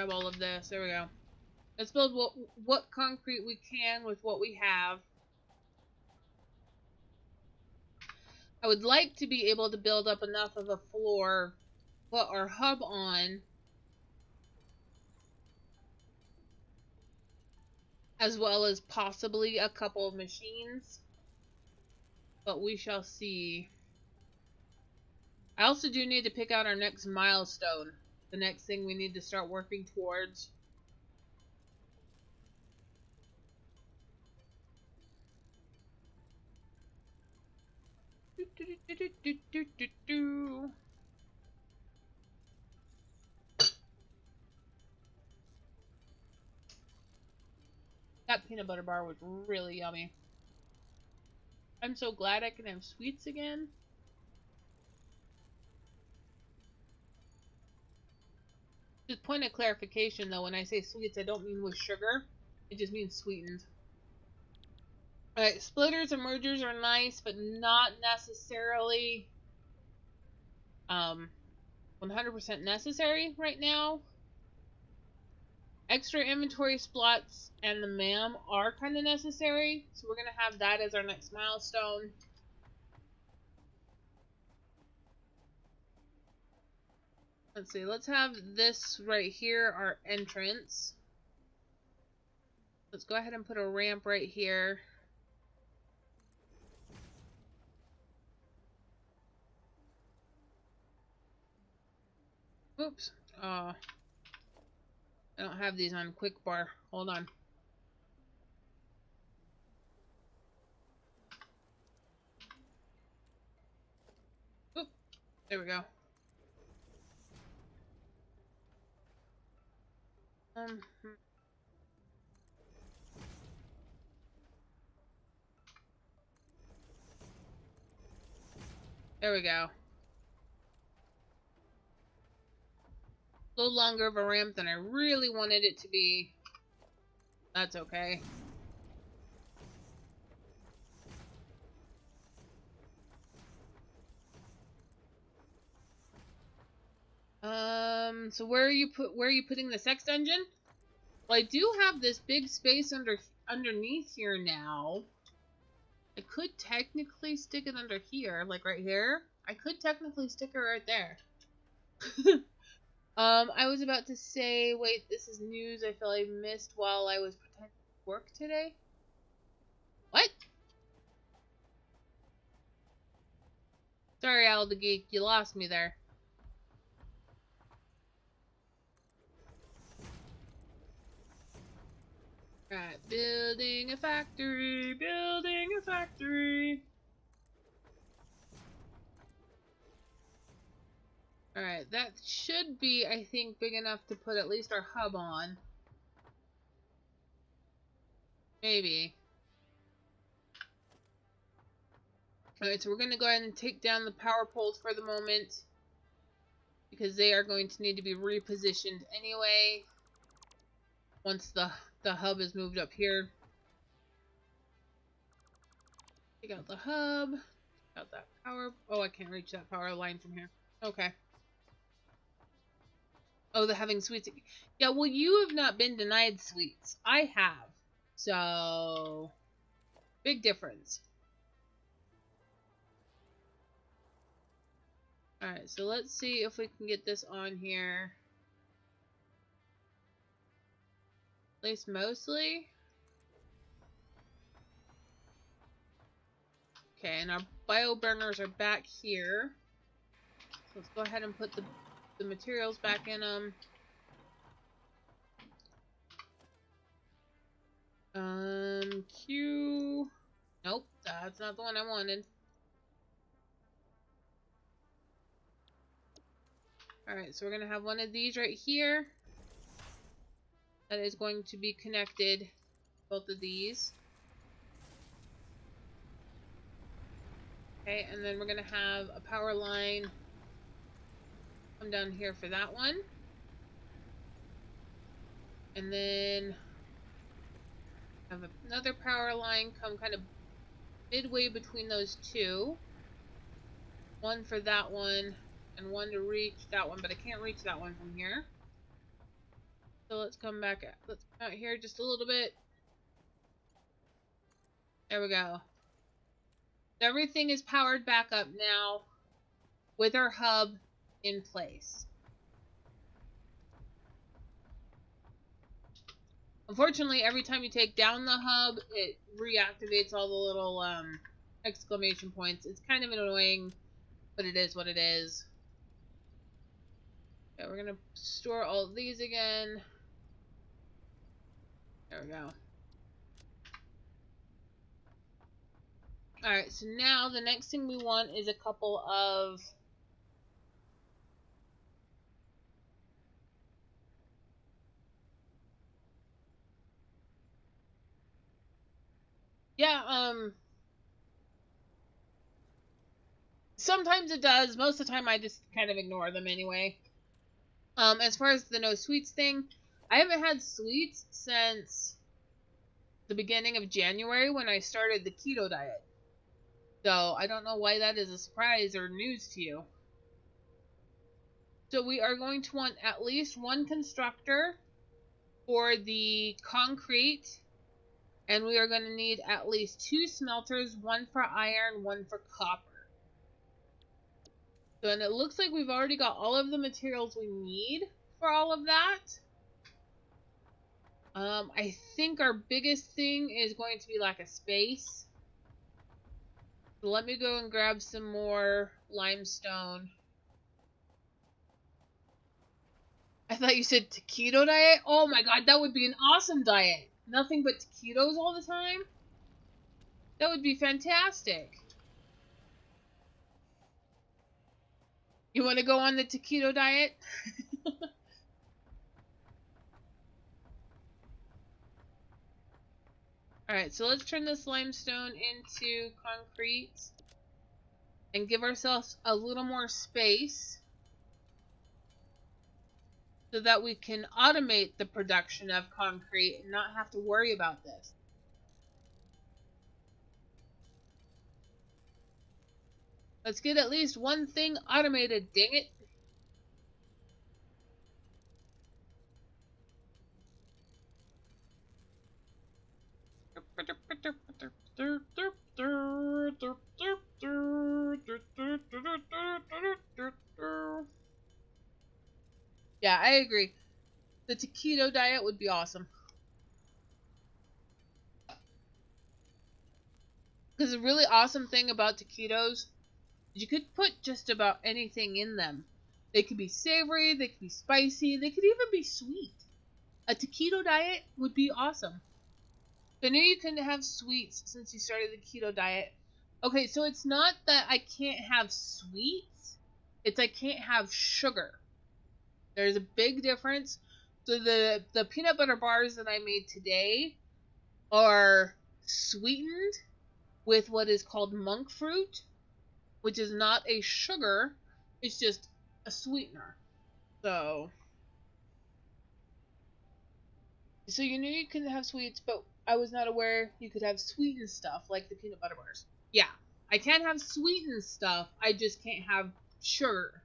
grab all of this. There we go. Let's build what concrete we can with what we have. I would like to be able to build up enough of a floor, put our hub on, as well as possibly a couple of machines. But we shall see. I also do need to pick out our next milestone. The next thing we need to start working towards. That peanut butter bar was really yummy. I'm so glad I can have sweets again. Just point of clarification though, when I say sweets, I don't mean with sugar. It just means sweetened. Alright, splitters and mergers are nice, but not necessarily 100% necessary right now. Extra inventory slots and the MAM are kind of necessary, so we're going to have that as our next milestone. Let's see, let's have this right here, our entrance. Let's go ahead and put a ramp right here. Oops. I don't have these on quick bar. Hold on. Oop. There we go. There we go. A little longer of a ramp than I really wanted it to be. That's okay. So where are you putting the sex dungeon? Well, I do have this big space underneath here now. I could technically stick it under here, like right here. I could technically stick it right there. I was about to say, wait, this is news I feel I missed while I was pretending to work today. What? Sorry, Al the Geek, you lost me there. Right, building a factory, building a factory. Alright, that should be, I think, big enough to put at least our hub on. Maybe. Alright, so we're going to go ahead and take down the power poles for the moment, because they are going to need to be repositioned anyway, once the hub is moved up here. Take out the hub, take out that power. Oh, I can't reach that power line from here. Okay. Oh, they're having sweets. Yeah, well, you have not been denied sweets. I have. So, big difference. Alright, so let's see if we can get this on here. At least mostly. Okay, and our bio burners are back here. So let's go ahead and put the materials back in them. Q. Nope, that's not the one I wanted. Alright, so we're going to have one of these right here. That is going to be connected, both of these. Okay, and then we're going to have a power line come down here for that one. And then have another power line come kind of midway between those two. One for that one, and one to reach that one, but I can't reach that one from here. So let's come back. Let's come out here just a little bit. There we go. Everything is powered back up now with our hub in place. Unfortunately, every time you take down the hub, it reactivates all the little exclamation points. It's kind of annoying, but it is what it is. Okay, we're gonna store all of these again. There we go. Alright, so now the next thing we want is a couple of sometimes it does. Most of the time I just kind of ignore them anyway. As far as the no sweets thing, I haven't had sweets since the beginning of January when I started the keto diet. So I don't know why that is a surprise or news to you. So we are going to want at least one constructor for the concrete, and we are going to need at least 2 smelters, one for iron, one for copper. So, and it looks like we've already got all of the materials we need for all of that. I think our biggest thing is going to be lack of space. So let me go and grab some more limestone. I thought you said taquito diet? Oh my god, that would be an awesome diet. Nothing but taquitos all the time? That would be fantastic. You want to go on the taquito diet? Alright, so let's turn this limestone into concrete and give ourselves a little more space so that we can automate the production of concrete and not have to worry about this. Let's get at least one thing automated, dang it. Yeah, I agree. The taquito diet would be awesome. Because the really awesome thing about taquitos is you could put just about anything in them. They could be savory, they could be spicy, they could even be sweet. A taquito diet would be awesome. I knew you couldn't have sweets since you started the keto diet. Okay, so it's not that I can't have sweets, it's I can't have sugar. There's a big difference. So the peanut butter bars that I made today are sweetened with what is called monk fruit, which is not a sugar, it's just a sweetener. So you knew you couldn't have sweets, but I was not aware you could have sweetened stuff like the peanut butter bars. Yeah, I can have sweetened stuff, I just can't have sugar.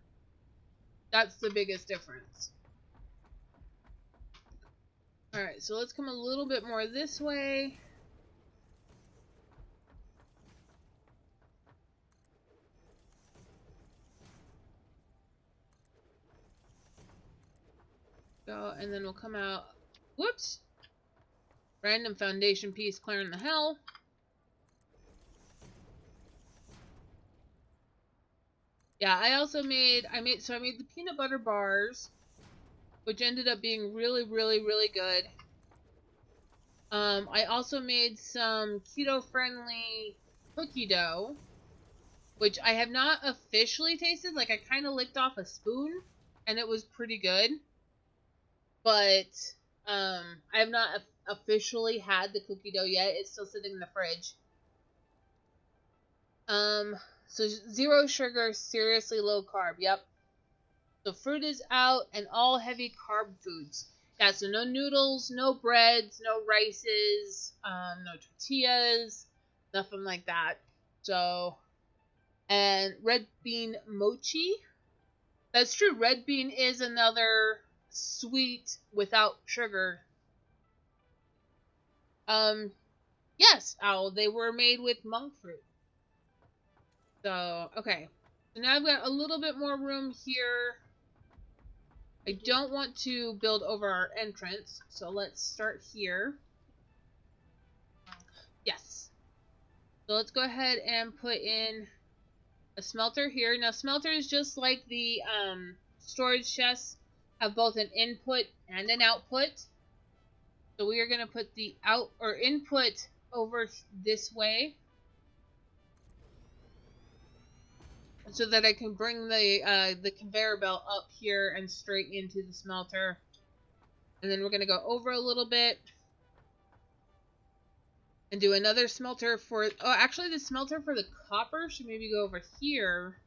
That's the biggest difference. Alright, so let's come a little bit more this way. Go, and then we'll come out. Whoops! Random foundation piece clearing the hell. Yeah, I made the peanut butter bars, which ended up being really, really, really good. I also made some keto-friendly cookie dough, which I have not officially tasted. Like, I kind of licked off a spoon, and it was pretty good. But, I have not officially had the cookie dough yet. It's still sitting in the fridge. So 0 sugar, seriously low carb. Yep. So fruit is out and all heavy carb foods. Yeah, so no noodles, no breads, no rices, no tortillas, nothing like that. So, and red bean mochi. That's true. Red bean is another sweet without sugar. Yes, Owl, they were made with monk fruit. So, okay. So now I've got a little bit more room here. I don't want to build over our entrance, so let's start here. Yes. So let's go ahead and put in a smelter here. Now, smelters, just like the storage chests, have both an input and an output. So we are going to put the input over this way, so that I can bring the conveyor belt up here and straight into the smelter. And then we're going to go over a little bit and do another smelter for... Oh, actually, the smelter for the copper should maybe go over here.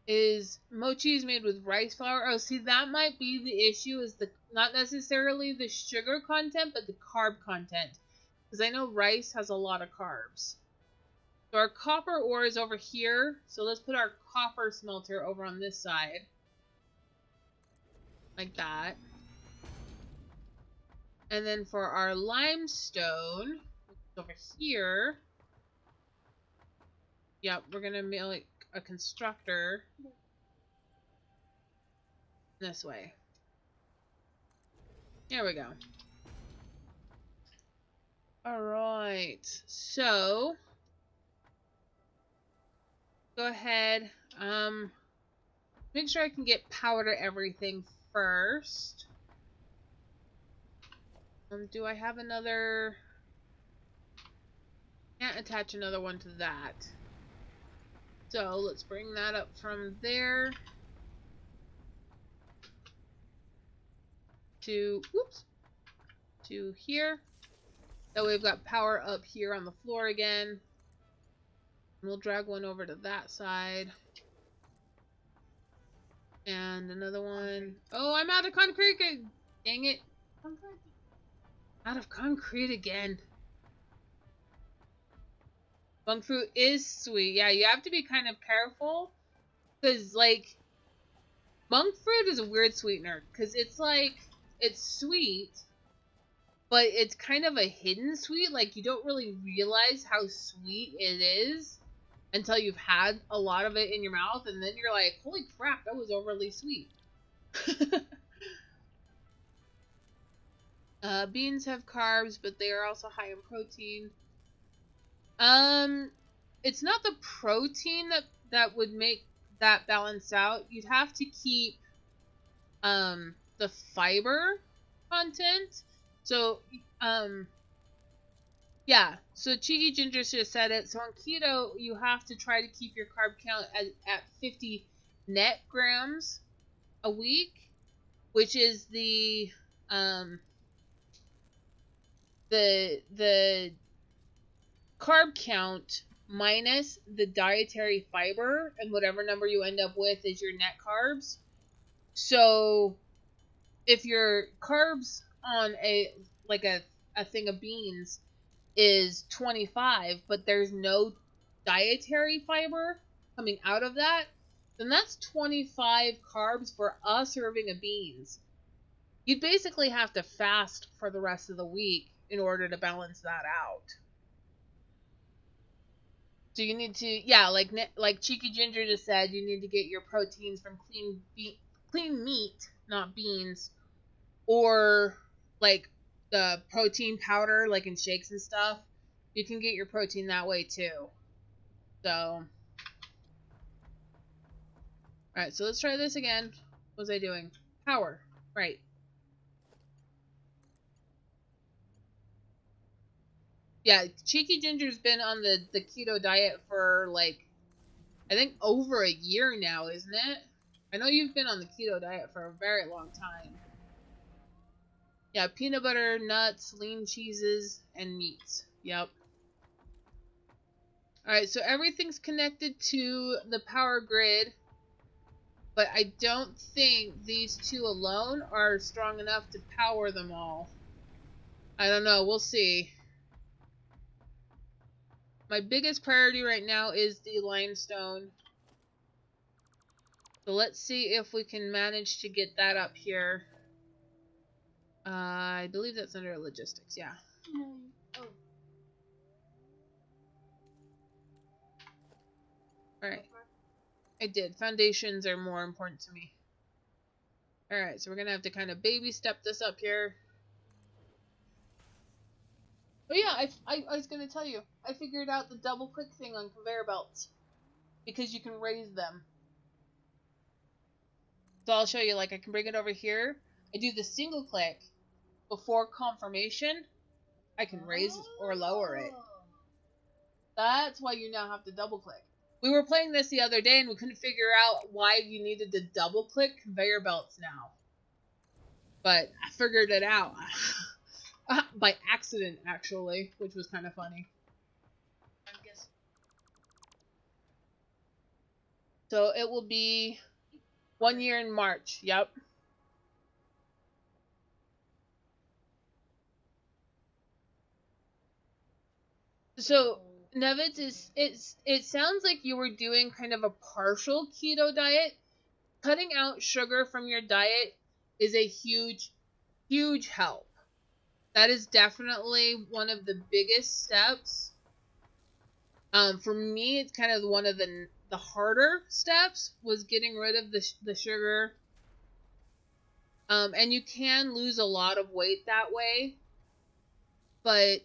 Is mochi is made with rice flour? Oh, see, that might be the issue, is not necessarily the sugar content, but the carb content. Because I know rice has a lot of carbs. So our copper ore is over here. So let's put our copper smelter over on this side. Like that. And then for our limestone, which is over here. Yep, we're going to make a constructor this way. There we go. Alright, so go ahead, make sure I can get power to everything first. Do I have another? Can't attach another one to that. So let's bring that up from there to, whoops, to here. That way we've got power up here on the floor again. And we'll drag one over to that side. And another one. Oh, I'm out of concrete. Dang it. Out of concrete again. Monk fruit is sweet. Yeah, you have to be kind of careful. Because, like, monk fruit is a weird sweetener. Because it's like, it's sweet, but it's kind of a hidden sweet. Like, you don't really realize how sweet it is until you've had a lot of it in your mouth. And then you're like, holy crap, that was overly sweet. Beans have carbs, but they are also high in protein. It's not the protein that would make that balance out. You'd have to keep the fiber content. So yeah, so Cheeky Ginger just said it. So on keto, you have to try to keep your carb count at 50 net grams a week, which is the carb count minus the dietary fiber, and whatever number you end up with is your net carbs. So if your carbs on a thing of beans is 25, but there's no dietary fiber coming out of that, then that's 25 carbs for a serving of beans. You'd basically have to fast for the rest of the week in order to balance that out. So you need to, yeah, like Cheeky Ginger just said, you need to get your proteins from clean meat, not beans, or like the protein powder, like in shakes and stuff. You can get your protein that way too. So, alright, so let's try this again. What was I doing? Power, right. Yeah, Cheeky Ginger's been on the keto diet for, like, I think over a year now, isn't it? I know you've been on the keto diet for a very long time. Yeah, peanut butter, nuts, lean cheeses, and meats. Yep. Alright, so everything's connected to the power grid, but I don't think these two alone are strong enough to power them all. I don't know, we'll see. my biggest priority right now is the limestone. So let's see if we can manage to get that up here. I believe that's under logistics, yeah. Oh. Alright. I did. Foundations are more important to me. Alright, so we're gonna have to kind of baby step this up here. Oh yeah, I was gonna tell you. I figured out the double click thing on conveyor belts. Because you can raise them. So I'll show you, like, I can bring it over here. I do the single click before confirmation. I can raise or lower it. That's why you now have to double click. We were playing this the other day and we couldn't figure out why you needed to double click conveyor belts now. But I figured it out. By accident, actually, which was kind of funny. So it will be 1 year in March. Yep. So Nevitz, it sounds like you were doing kind of a partial keto diet. Cutting out sugar from your diet is a huge help. That is definitely one of the biggest steps. For me, it's kind of one of the harder steps was getting rid of the sugar. And you can lose a lot of weight that way. But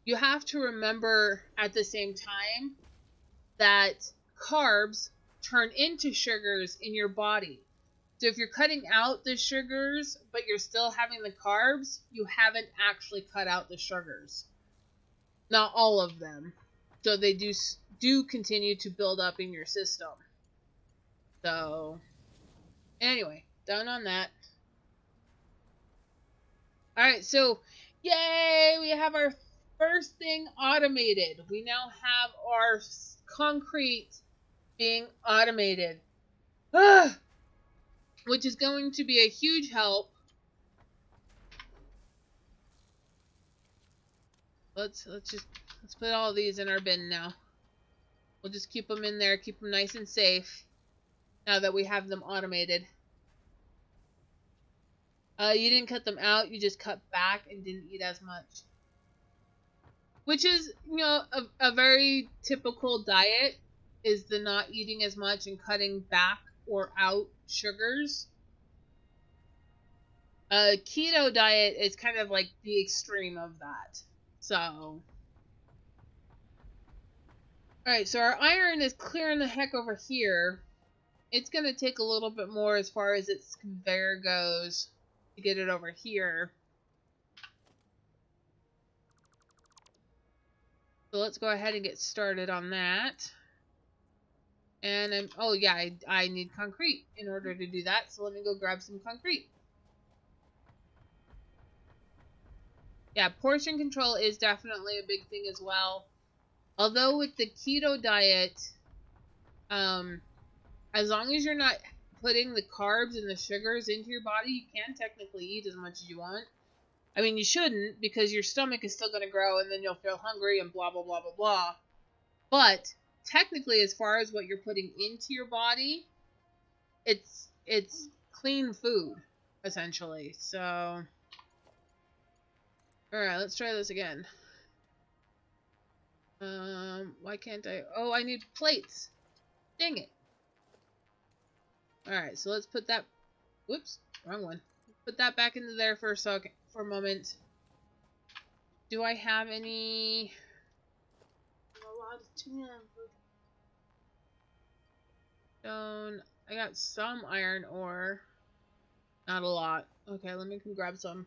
you have to remember at the same time that carbs turn into sugars in your body. So if you're cutting out the sugars, but you're still having the carbs, you haven't actually cut out the sugars. Not all of them. So they do continue to build up in your system. So, anyway, done on that. Alright, so, yay! We have our first thing automated. We now have our concrete being automated. Which is going to be a huge help. Let's put all these in our bin now. We'll just keep them in there, keep them nice and safe. Now that we have them automated. You didn't cut them out, you just cut back and didn't eat as much. Which is, you know, a very typical diet is the not eating as much and cutting back or out sugars. A keto diet is kind of like the extreme of that. So, alright, so our iron is clearing the heck over here. It's going to take a little bit more as far as its conveyor goes to get it over here. So let's go ahead and get started on that. And oh yeah, I need concrete in order to do that, so let me go grab some concrete. Yeah, portion control is definitely a big thing as well. Although with the keto diet, as long as you're not putting the carbs and the sugars into your body, you can technically eat as much as you want. I mean, you shouldn't, because your stomach is still going to grow and then you'll feel hungry and blah, blah, blah, blah, blah. But technically, as far as what you're putting into your body, it's clean food, essentially. So, alright, let's try this again. Why can't I? Oh, I need plates. Dang it. Alright, so let's put that... Whoops, wrong one. Put that back into there for a moment. Do I have any... A lot of tuna. Stone. I got some iron ore. Not a lot. Okay, let me grab some.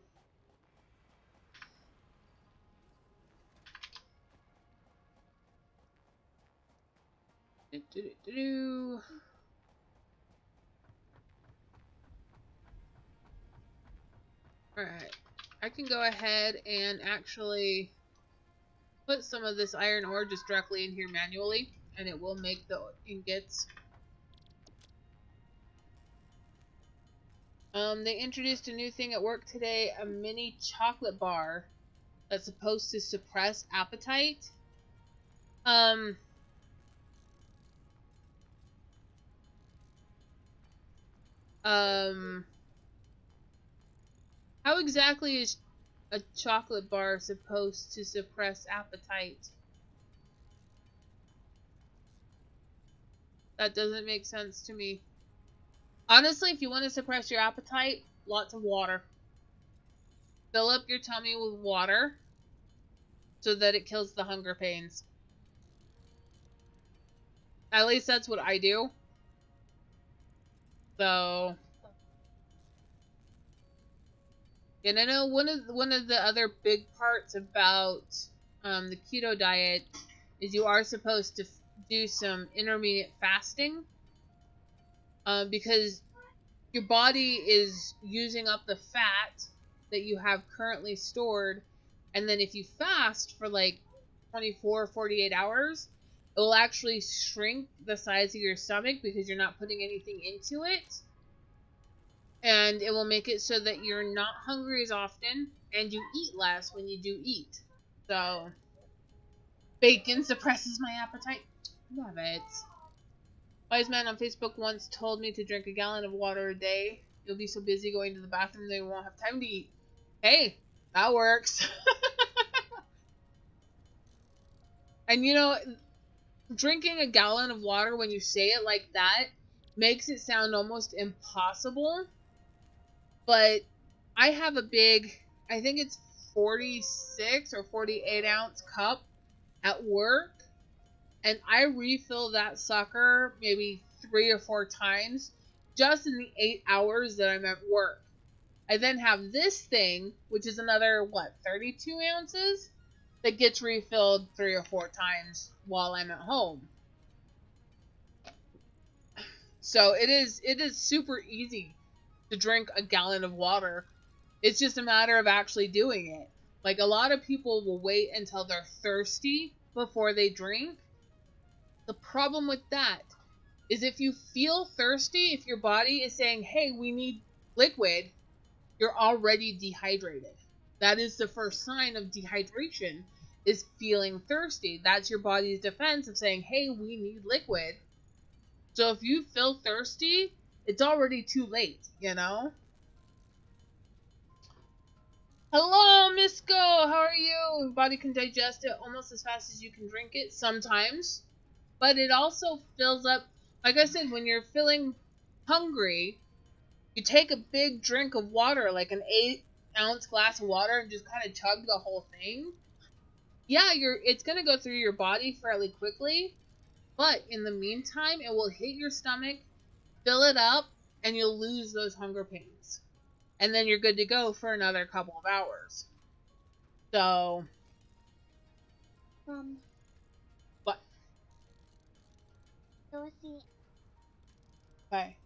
Alright. I can go ahead and actually put some of this iron ore just directly in here manually, and it will make the ingots. They introduced a new thing at work today, a mini chocolate bar that's supposed to suppress appetite. Um, how exactly is a chocolate bar supposed to suppress appetite? That doesn't make sense to me. Honestly, if you want to suppress your appetite, lots of water. Fill up your tummy with water so that it kills the hunger pains. At least that's what I do. So, and I know one of the other big parts about the keto diet is you are supposed to do some intermittent fasting, because your body is using up the fat that you have currently stored, and then if you fast for like 24 48 hours, it will actually shrink the size of your stomach because you're not putting anything into it, and it will make it so that you're not hungry as often and you eat less when you do eat. So bacon suppresses my appetite. Love it. Wise man on Facebook once told me to drink a gallon of water a day. You'll be so busy going to the bathroom that you won't have time to eat. Hey, that works. And you know, drinking a gallon of water when you say it like that makes it sound almost impossible. But I have a big, I think it's 46 or 48 ounce cup at work, and I refill that sucker maybe 3 or 4 times just in the 8 hours that I'm at work. I then have this thing, which is another, 32 ounces, that gets refilled 3 or 4 times while I'm at home. So it is super easy to drink a gallon of water. It's just a matter of actually doing it. Like, a lot of people will wait until they're thirsty before they drink. The problem with that is if you feel thirsty, if your body is saying, hey, we need liquid, you're already dehydrated. That is the first sign of dehydration, is feeling thirsty. That's your body's defense of saying, hey, we need liquid. So if you feel thirsty, it's already too late, you know? Hello, Misko! How are you? Your body can digest it almost as fast as you can drink it, sometimes. But it also fills up, like I said, when you're feeling hungry, you take a big drink of water, like an 8 ounce glass of water, and just kind of chug the whole thing. Yeah, it's going to go through your body fairly quickly, but in the meantime, it will hit your stomach, fill it up, and you'll lose those hunger pains. And then you're good to go for another couple of hours. So, what? Dorothy. Bye.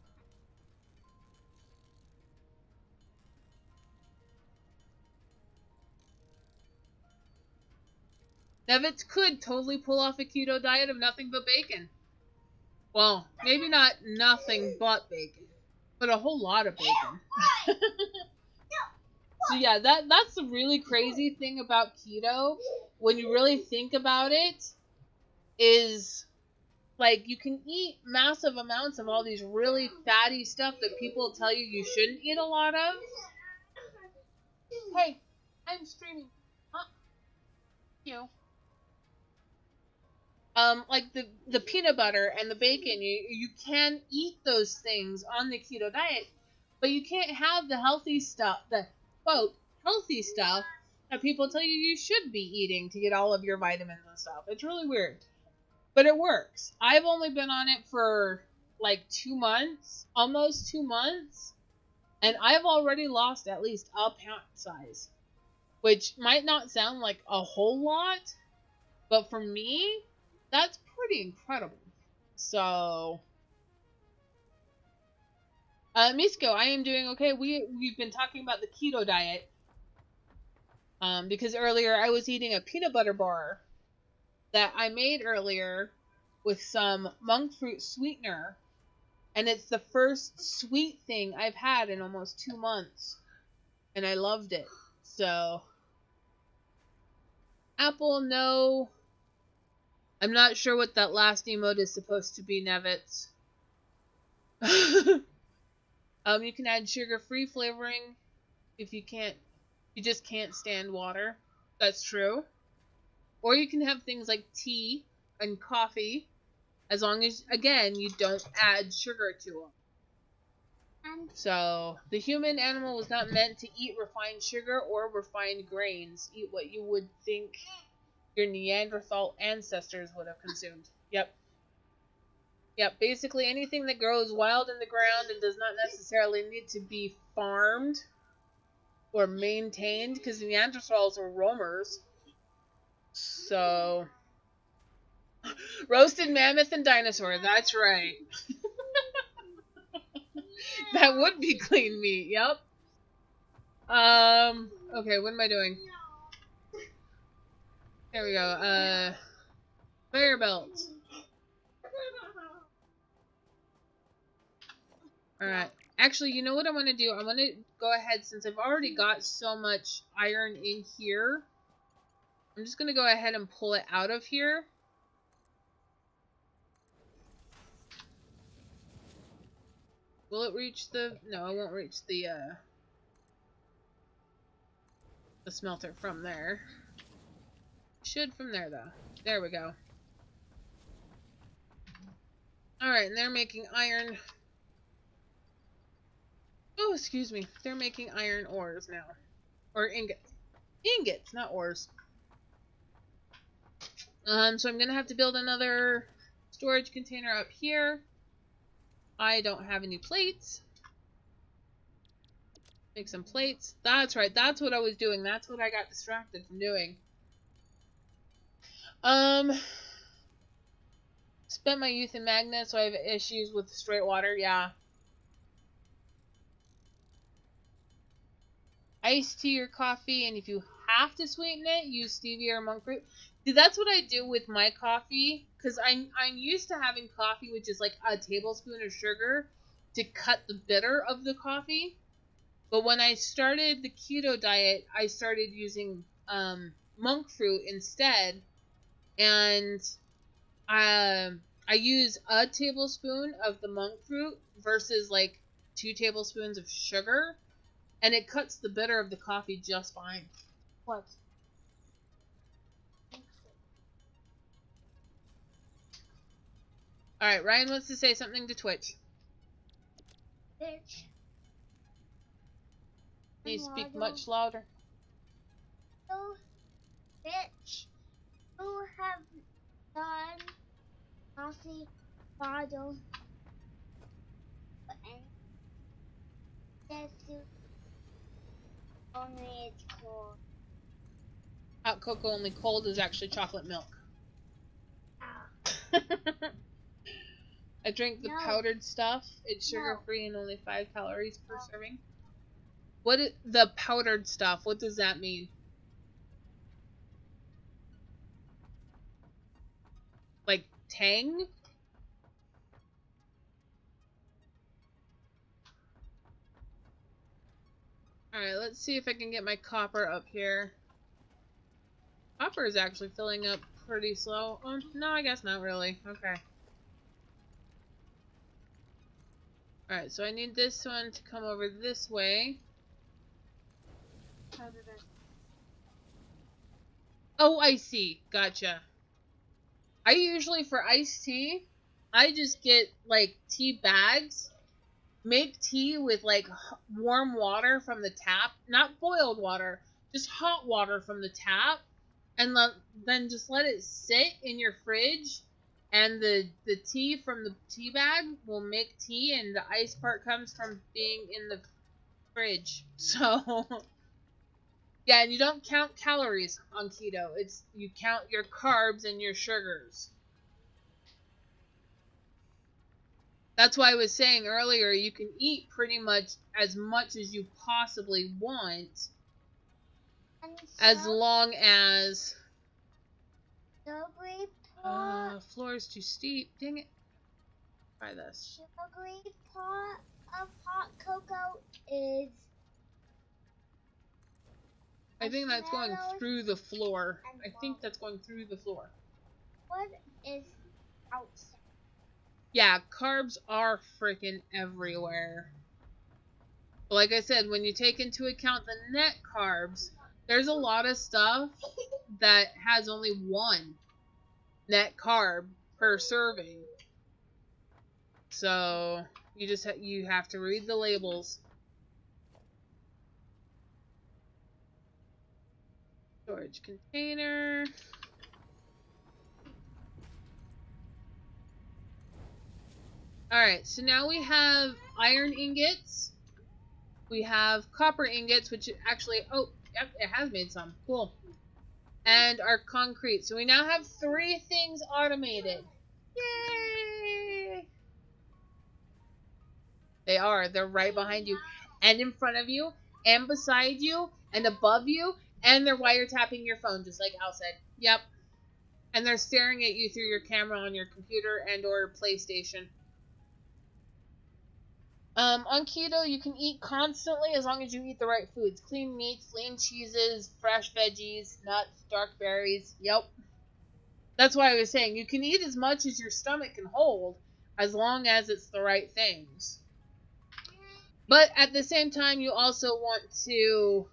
Nevitz could totally pull off a keto diet of nothing but bacon. Well, maybe not nothing but bacon, but a whole lot of bacon. So yeah, that's the really crazy thing about keto, when you really think about it, is like you can eat massive amounts of all these really fatty stuff that people tell you shouldn't eat a lot of. Hey, I'm streaming. You. Like the peanut butter and the bacon, you can eat those things on the keto diet, but you can't have the healthy stuff, the quote healthy stuff that people tell you should be eating to get all of your vitamins and stuff. It's really weird, but it works. I've only been on it for like 2 months, almost 2 months, and I've already lost at least a pound size, which might not sound like a whole lot, but for me, that's pretty incredible. So, Misko, I am doing okay. We've been talking about the keto diet, because earlier I was eating a peanut butter bar that I made earlier with some monk fruit sweetener, and it's the first sweet thing I've had in almost 2 months, and I loved it. So, apple, no. I'm not sure what that last emote is supposed to be, Nevitz. You can add sugar-free flavoring if you just can't stand water. That's true. Or you can have things like tea and coffee, as long as, again, you don't add sugar to them. So, the human animal was not meant to eat refined sugar or refined grains. Eat what you would think your Neanderthal ancestors would have consumed. Yep. Yep, basically anything that grows wild in the ground and does not necessarily need to be farmed or maintained, because Neanderthals were roamers. So, roasted mammoth and dinosaur, that's right. That would be clean meat, yep. Okay, what am I doing? There we go, fire belt. Alright. Actually, you know what I want to do? I want to go ahead, since I've already got so much iron in here, I'm just going to go ahead and pull it out of here. Will it reach the... No, it won't reach the smelter from there. Should from there, though. There we go. Alright, and they're making iron... Oh, excuse me. They're making iron ores now. Or ingots. Ingots, not ores. So I'm gonna have to build another storage container up here. I don't have any plates. Make some plates. That's right. That's what I was doing. That's what I got distracted from doing. Spent my youth in Magna, so I have issues with straight water. Yeah. Iced tea or coffee, and if you have to sweeten it, use stevia or monk fruit. See, that's what I do with my coffee, because I'm used to having coffee with just like a tablespoon of sugar to cut the bitter of the coffee. But when I started the keto diet, I started using monk fruit instead, and I use a tablespoon of the monk fruit versus like 2 tablespoons of sugar. And it cuts the bitter of the coffee just fine. What? Alright, Ryan wants to say something to Twitch. Bitch. Can you speak much louder? Oh, bitch. Who have done coffee bottle? That's only it's cold. Hot cocoa only cold is actually chocolate milk. Ah. I drink the No. powdered stuff. It's sugar-free and only 5 calories per No. serving. What is the powdered stuff? What does that mean? Like Tang? Alright, let's see if I can get my copper up here. Copper is actually filling up pretty slow. Oh, no, I guess not really. Okay. Alright, so I need this one to come over this way. How did I? Oh, I see. Gotcha. I usually, for iced tea, I just get, like, tea bags. Make tea with, like, warm water from the tap. Not boiled water. Just hot water from the tap. And then just let it sit in your fridge. And the tea from the tea bag will make tea. And the ice part comes from being in the fridge. So... Yeah, and you don't count calories on keto. You count your carbs and your sugars. That's why I was saying earlier, you can eat pretty much as you possibly want, as long as... Sugary pot. Floor is too steep. Dang it. Try this. Sugary pot of hot cocoa is. I think that's going Marshmallows through the floor. and I think that's going through the floor. What is outside? Yeah, carbs are freaking everywhere. Like I said, when you take into account the net carbs, there's a lot of stuff that has only one net carb per serving. So you just you have to read the labels. Storage container. Alright, so now we have iron ingots. We have copper ingots, which actually, oh, yep, it has made some. Cool. And our concrete. So we now have 3 things automated. Yay! They are. They're right behind you, and in front of you, and beside you, and above you, and they're wiretapping your phone, just like Al said. Yep. And they're staring at you through your camera on your computer and or PlayStation. On keto, you can eat constantly as long as you eat the right foods. Clean meats, lean cheeses, fresh veggies, nuts, dark berries. Yep. That's why I was saying you can eat as much as your stomach can hold as long as it's the right things. But at the same time, you also want to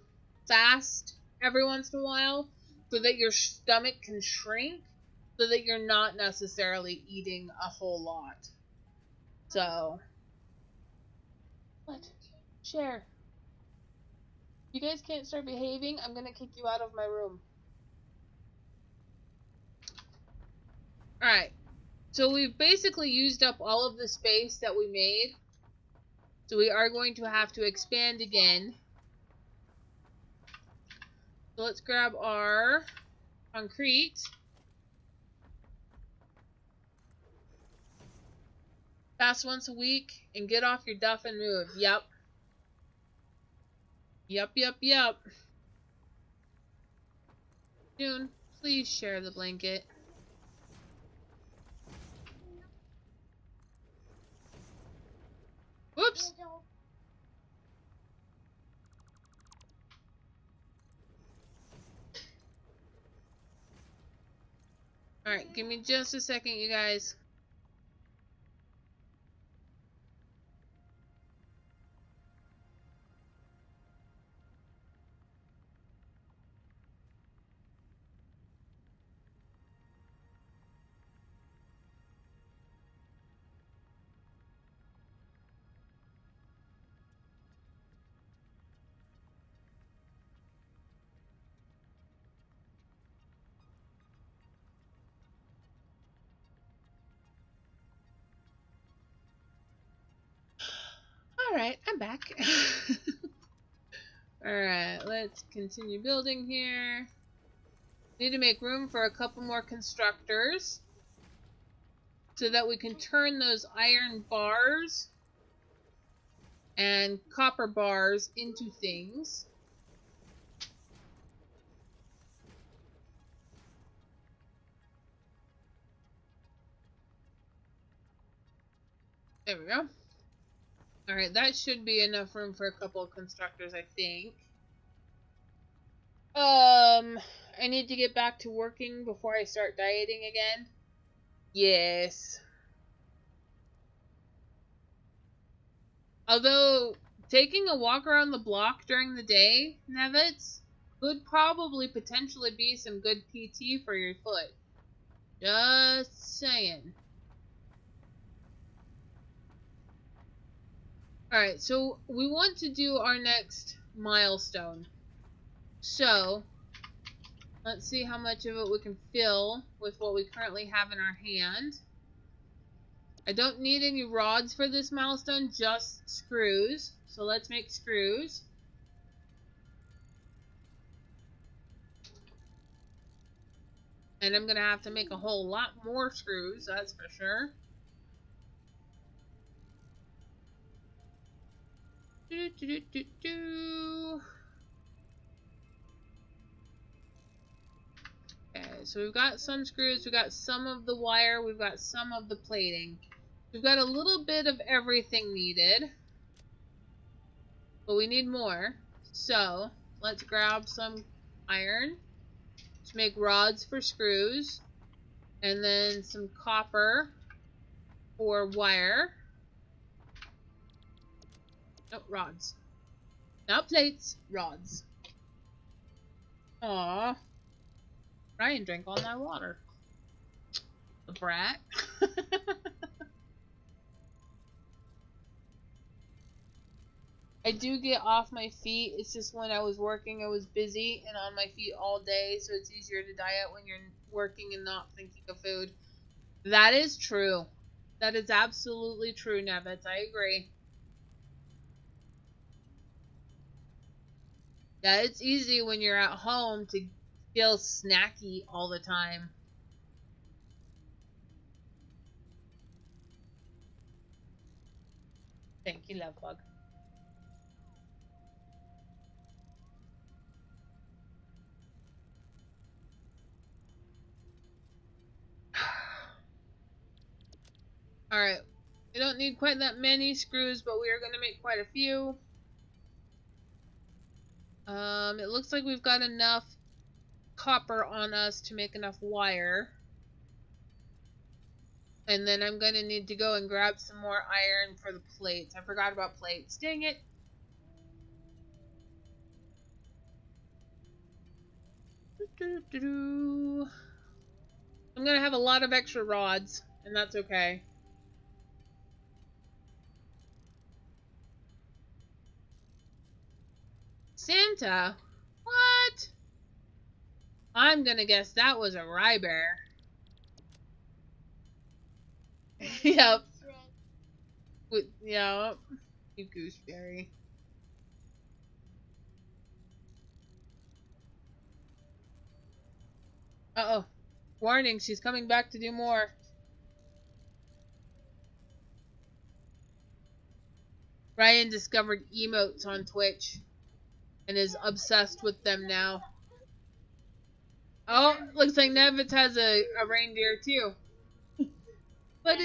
fast every once in a while so that your stomach can shrink so that you're not necessarily eating a whole lot. So... What? Share. You guys can't start behaving, I'm gonna kick you out of my room. Alright. So we've basically used up all of the space that we made. So we are going to have to expand again. So let's grab our concrete. Fast once a week and get off your duff and move. Yep. Yep. June, please share the blanket. Whoops. Alright, give me just a second, you guys. Alright, I'm back. Alright, let's continue building here. Need to make room for a couple more constructors so that we can turn those iron bars and copper bars into things. There we go. Alright, that should be enough room for a couple of constructors, I think. I need to get back to working before I start dieting again. Yes. Although, taking a walk around the block during the day, Nevitz, could probably potentially be some good PT for your foot. Just saying. Alright, so we want to do our next milestone. So, let's see how much of it we can fill with what we currently have in our hand. I don't need any rods for this milestone, just screws. So let's make screws. And I'm going to have to make a whole lot more screws, that's for sure. Okay, so we've got some screws, we've got some of the wire, we've got some of the plating. We've got a little bit of everything needed, but we need more. So, let's grab some iron to make rods for screws, And then some copper for wire. Oh, rods. Not plates, rods. Aww. Ryan drank all my water. The brat. I do get off my feet. It's just when I was working, I was busy and on my feet all day, so it's easier to diet when you're working and not thinking of food. That is true. That is absolutely true, Nevitz. I agree. Yeah, it's easy when you're at home to feel snacky all the time. Thank you, love bug. Alright. We don't need quite that many screws, but we are going to make quite a few. It looks like we've got enough copper on us to make enough wire. And then I'm going to need to go and grab some more iron for the plates. I forgot about plates. Dang it. I'm going to have a lot of extra rods, and that's okay. Santa? What? I'm gonna guess that was a rye bear. Yep. Yep. You gooseberry. Uh-oh. Warning, she's coming back to do more. Ryan discovered emotes on Twitch and is obsessed with them now. Oh, looks like Nevitz has a reindeer too. But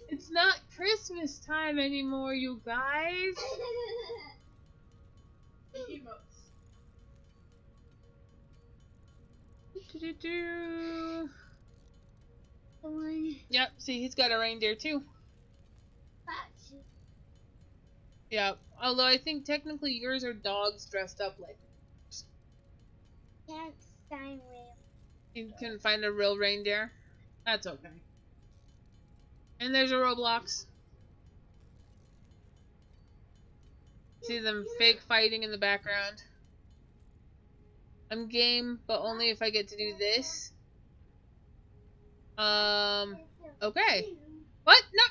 it's not Christmas time anymore, you guys. Yep, see, he's got a reindeer too. Yep, although I think technically yours are dogs dressed up like. Can't find real. You can find a real reindeer? That's okay. And there's a Roblox. See them fake fighting in the background. I'm game, but only if I get to do this. Okay. What? No!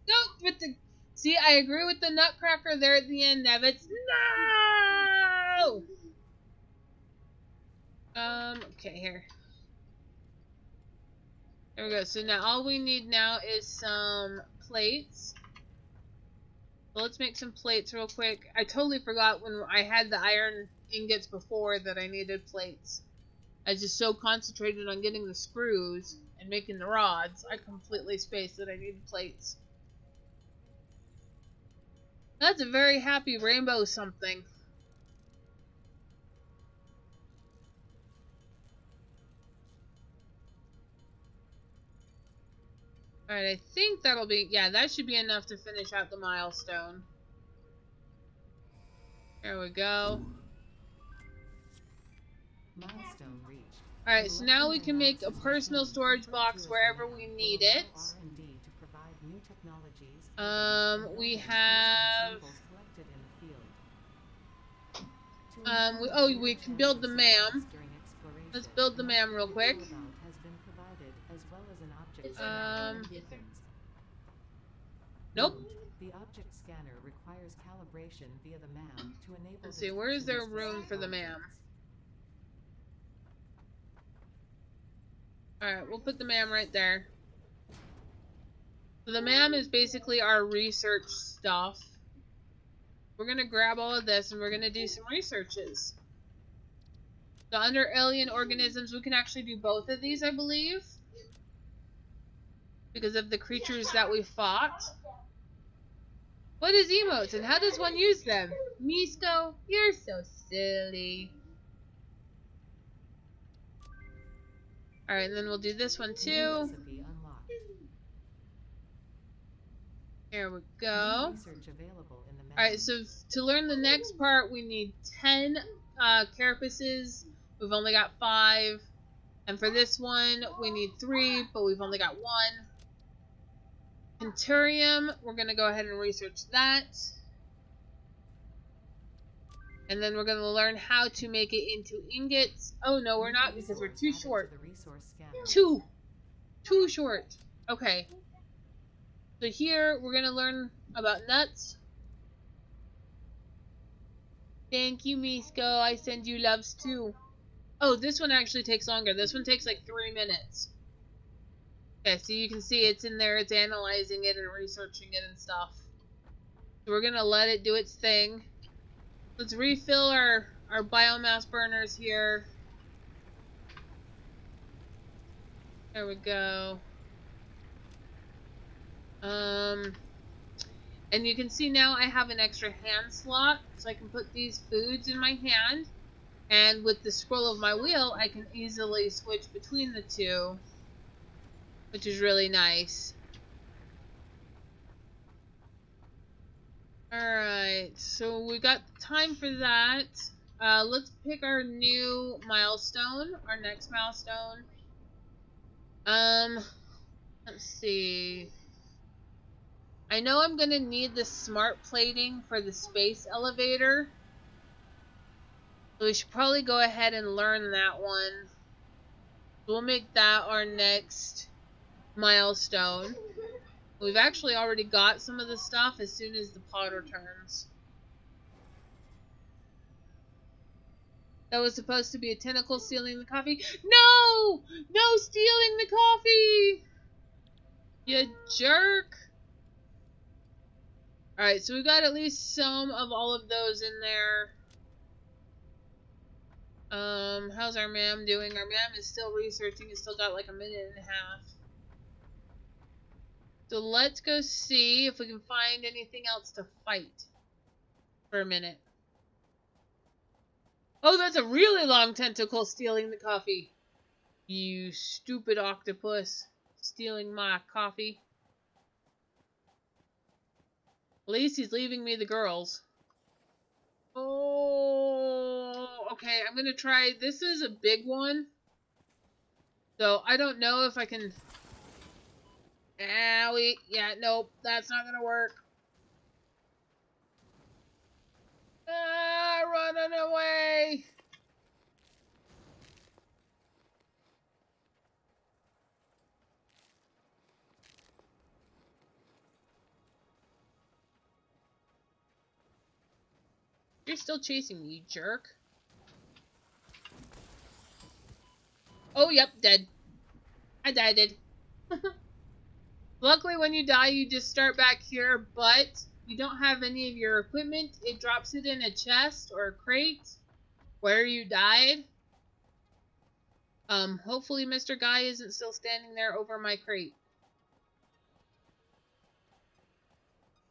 No! With the... See, I agree with the nutcracker there at the end, Nevitz. No! Okay, here. There we go. So now all we need now is some plates. So let's make some plates real quick. I totally forgot when I had the iron ingots before that I needed plates. I was just so concentrated on getting the screws and making the rods, I completely spaced that I needed plates. That's a very happy rainbow something. Alright, I think that'll be... Yeah, that should be enough to finish out the milestone. There we go. Milestone reached. Alright, so now we can make a personal storage box wherever we need it. We have... we can build the MAM. Let's build the MAM real quick. Nope. The object scanner requires calibration via the MAM to enable. Let's see, where is there room for the MAM? Alright, we'll put the MAM right there. So the MAM is basically our research stuff. We're gonna grab all of this and we're gonna do some researches. So under alien organisms, we can actually do both of these, I believe. Because of the creatures that we fought. What is emotes and how does one use them? Misko, you're so silly. Alright, and then we'll do this one New too. recipe unlocked. Here we New go. research available in the menu. Alright, so to learn the next part, we need 10 carapaces. We've only got 5. And for this one, we need 3, but we've only got 1. Penturium, we're going to go ahead and research that. And then we're going to learn how to make it into ingots. Oh, no, we're not, because we're too short. The resource scanner. Too short. Okay. So here, we're going to learn about nuts. Thank you, Misko. I send you loves, too. Oh, this one actually takes longer. This one takes like 3 minutes. Okay, so you can see it's in there. It's analyzing it and researching it and stuff. So we're going to let it do its thing. Let's refill our biomass burners here. There we go. And you can see now I have an extra hand slot, so I can put these foods in my hand. And with the scroll of my wheel, I can easily switch between the two, which is really nice. Alright, so we got time for that. Let's pick our new milestone, our next milestone. Let's see. I know I'm gonna need the smart plating for the space elevator. So we should probably go ahead and learn that one. We'll make that our next milestone. We've actually already got some of the stuff as soon as the pod returns. That was supposed to be a tentacle stealing the coffee. No! No stealing the coffee! You jerk! Alright, so we got at least some of all of those in there. How's our ma'am doing? Our ma'am is still researching. It's still got like a minute and a half. So let's go see if we can find anything else to fight for a minute. Oh, that's a really long tentacle stealing the coffee. You stupid octopus. Stealing my coffee. At least he's leaving me the girls. Oh, okay, I'm gonna try. This is a big one. So I don't know if I can... Owie. Yeah, nope, that's not gonna work. Ah, running away. You're still chasing me, you jerk. Oh, yep, dead. I died. Luckily, when you die, you just start back here, but you don't have any of your equipment. It drops it in a chest or a crate where you died. Hopefully Mr. Guy isn't still standing there over my crate.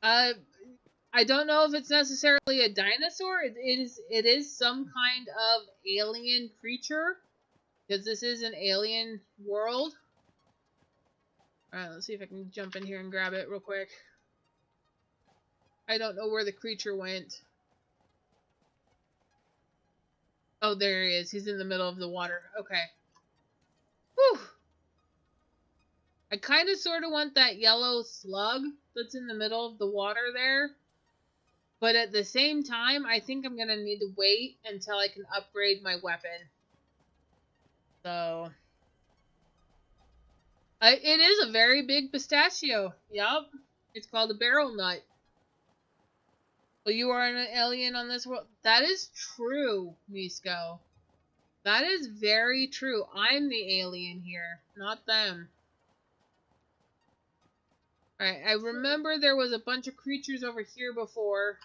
I don't know if it's necessarily a dinosaur. It is some kind of alien creature, because this is an alien world. Alright, let's see if I can jump in here and grab it real quick. I don't know where the creature went. Oh, there he is. He's in the middle of the water. Okay. Whew! I kind of sort of want that yellow slug that's in the middle of the water there. But at the same time, I think I'm going to need to wait until I can upgrade my weapon. So... it is a very big pistachio. Yup. It's called a barrel nut. Well, you are an alien on this world. That is true, Misko. That is very true. I'm the alien here, not them. Alright, I remember there was a bunch of creatures over here before.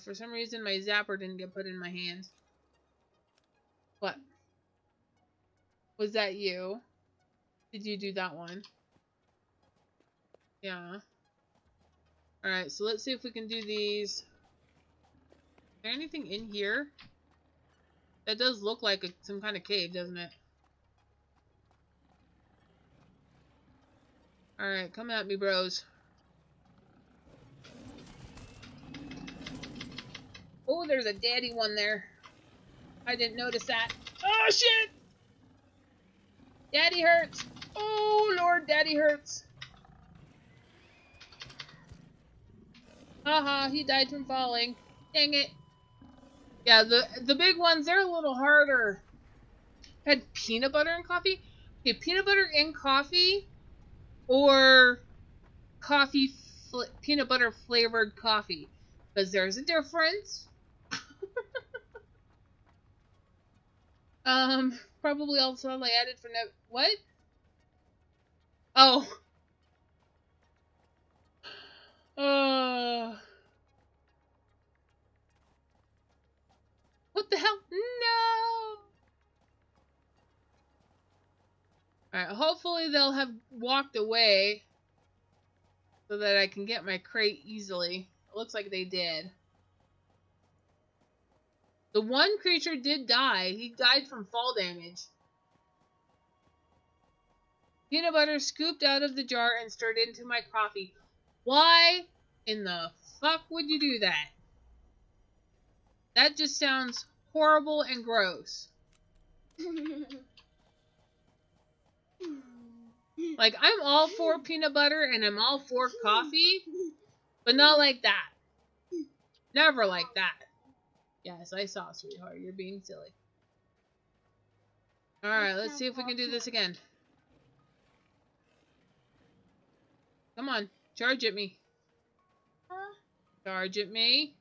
For some reason my zapper didn't get put in my hand. What? Was that you? Did you do that one? Yeah. Alright, so let's see if we can do these. Is there anything in here? That does look like some kind of cave, doesn't it? Alright, come at me, bros. Oh, there's a daddy one there. I didn't notice that. Oh, shit! Daddy hurts. Oh, Lord, daddy hurts. Haha, he died from falling. Dang it. Yeah, the big ones, they're a little harder. Had peanut butter and coffee? Okay, peanut butter and coffee or coffee peanut butter flavored coffee. Because there's a difference. Probably also I added for no. What? Oh. What the hell? No. Alright, hopefully they'll have walked away so that I can get my crate easily. It looks like they did. The one creature did die. He died from fall damage. Peanut butter scooped out of the jar and stirred into my coffee. Why in the fuck would you do that? That just sounds horrible and gross. Like, I'm all for peanut butter and I'm all for coffee, but not like that. Never like that. Yes, I saw, sweetheart. You're being silly. Alright, let's see if we can do this again. Come on, charge at me. Charge at me.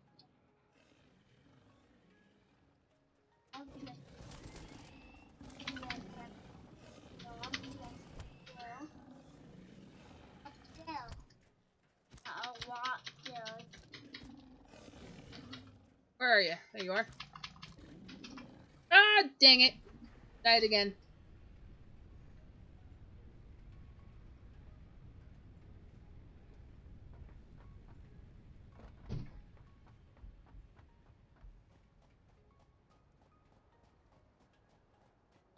Where are you? There you are. Ah, dang it. Died again.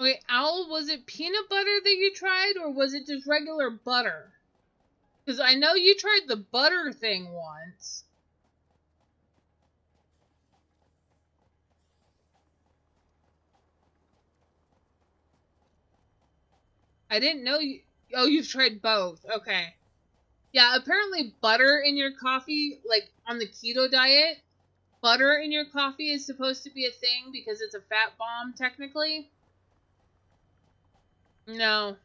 Okay, Owl, was it peanut butter that you tried, or was it just regular butter? Because I know you tried the butter thing once. I didn't know you... Oh, you've tried both. Okay. Yeah, apparently butter in your coffee, like on the keto diet, butter in your coffee is supposed to be a thing because it's a fat bomb, technically. No.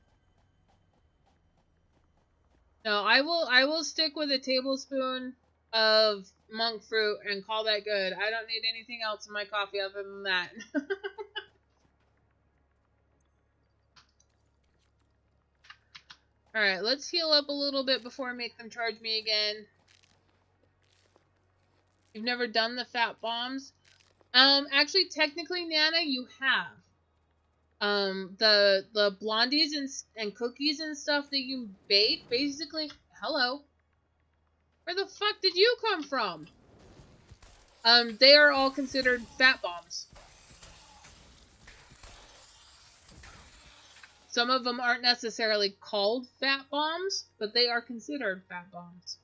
No, I will stick with a tablespoon of monk fruit and call that good. I don't need anything else in my coffee other than that. Alright, let's heal up a little bit before I make them charge me again. You've never done the fat bombs? Actually, technically, Nana, you have. The blondies and cookies and stuff that you bake, basically... Hello. Where the fuck did you come from? They are all considered fat bombs. Some of them aren't necessarily called fat bombs, but they are considered fat bombs.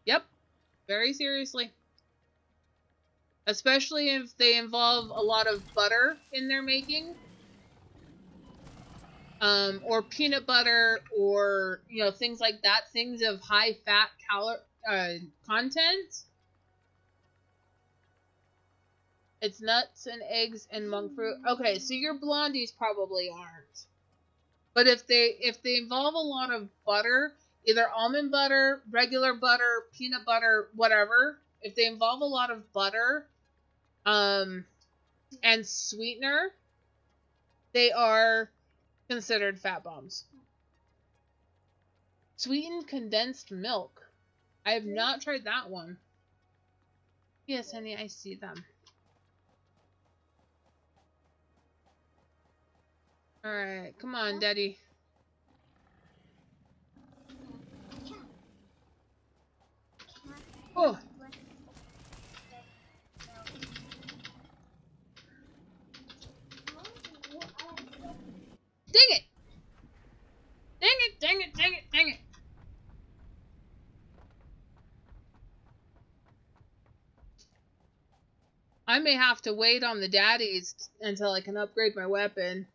Yep. Very seriously. Especially if they involve a lot of butter in their making. Or peanut butter, or, you know, things like that. Things of high fat content. It's nuts and eggs and monk fruit. Okay, so your blondies probably aren't. But if they involve a lot of butter, either almond butter, regular butter, peanut butter, whatever, if they involve a lot of butter, and sweetener, they are considered fat bombs. Sweetened condensed milk. I have not tried that one. Yes, honey, I see them. Alright, come on, Daddy. Oh! I may have to wait on the daddies until I can upgrade my weapon.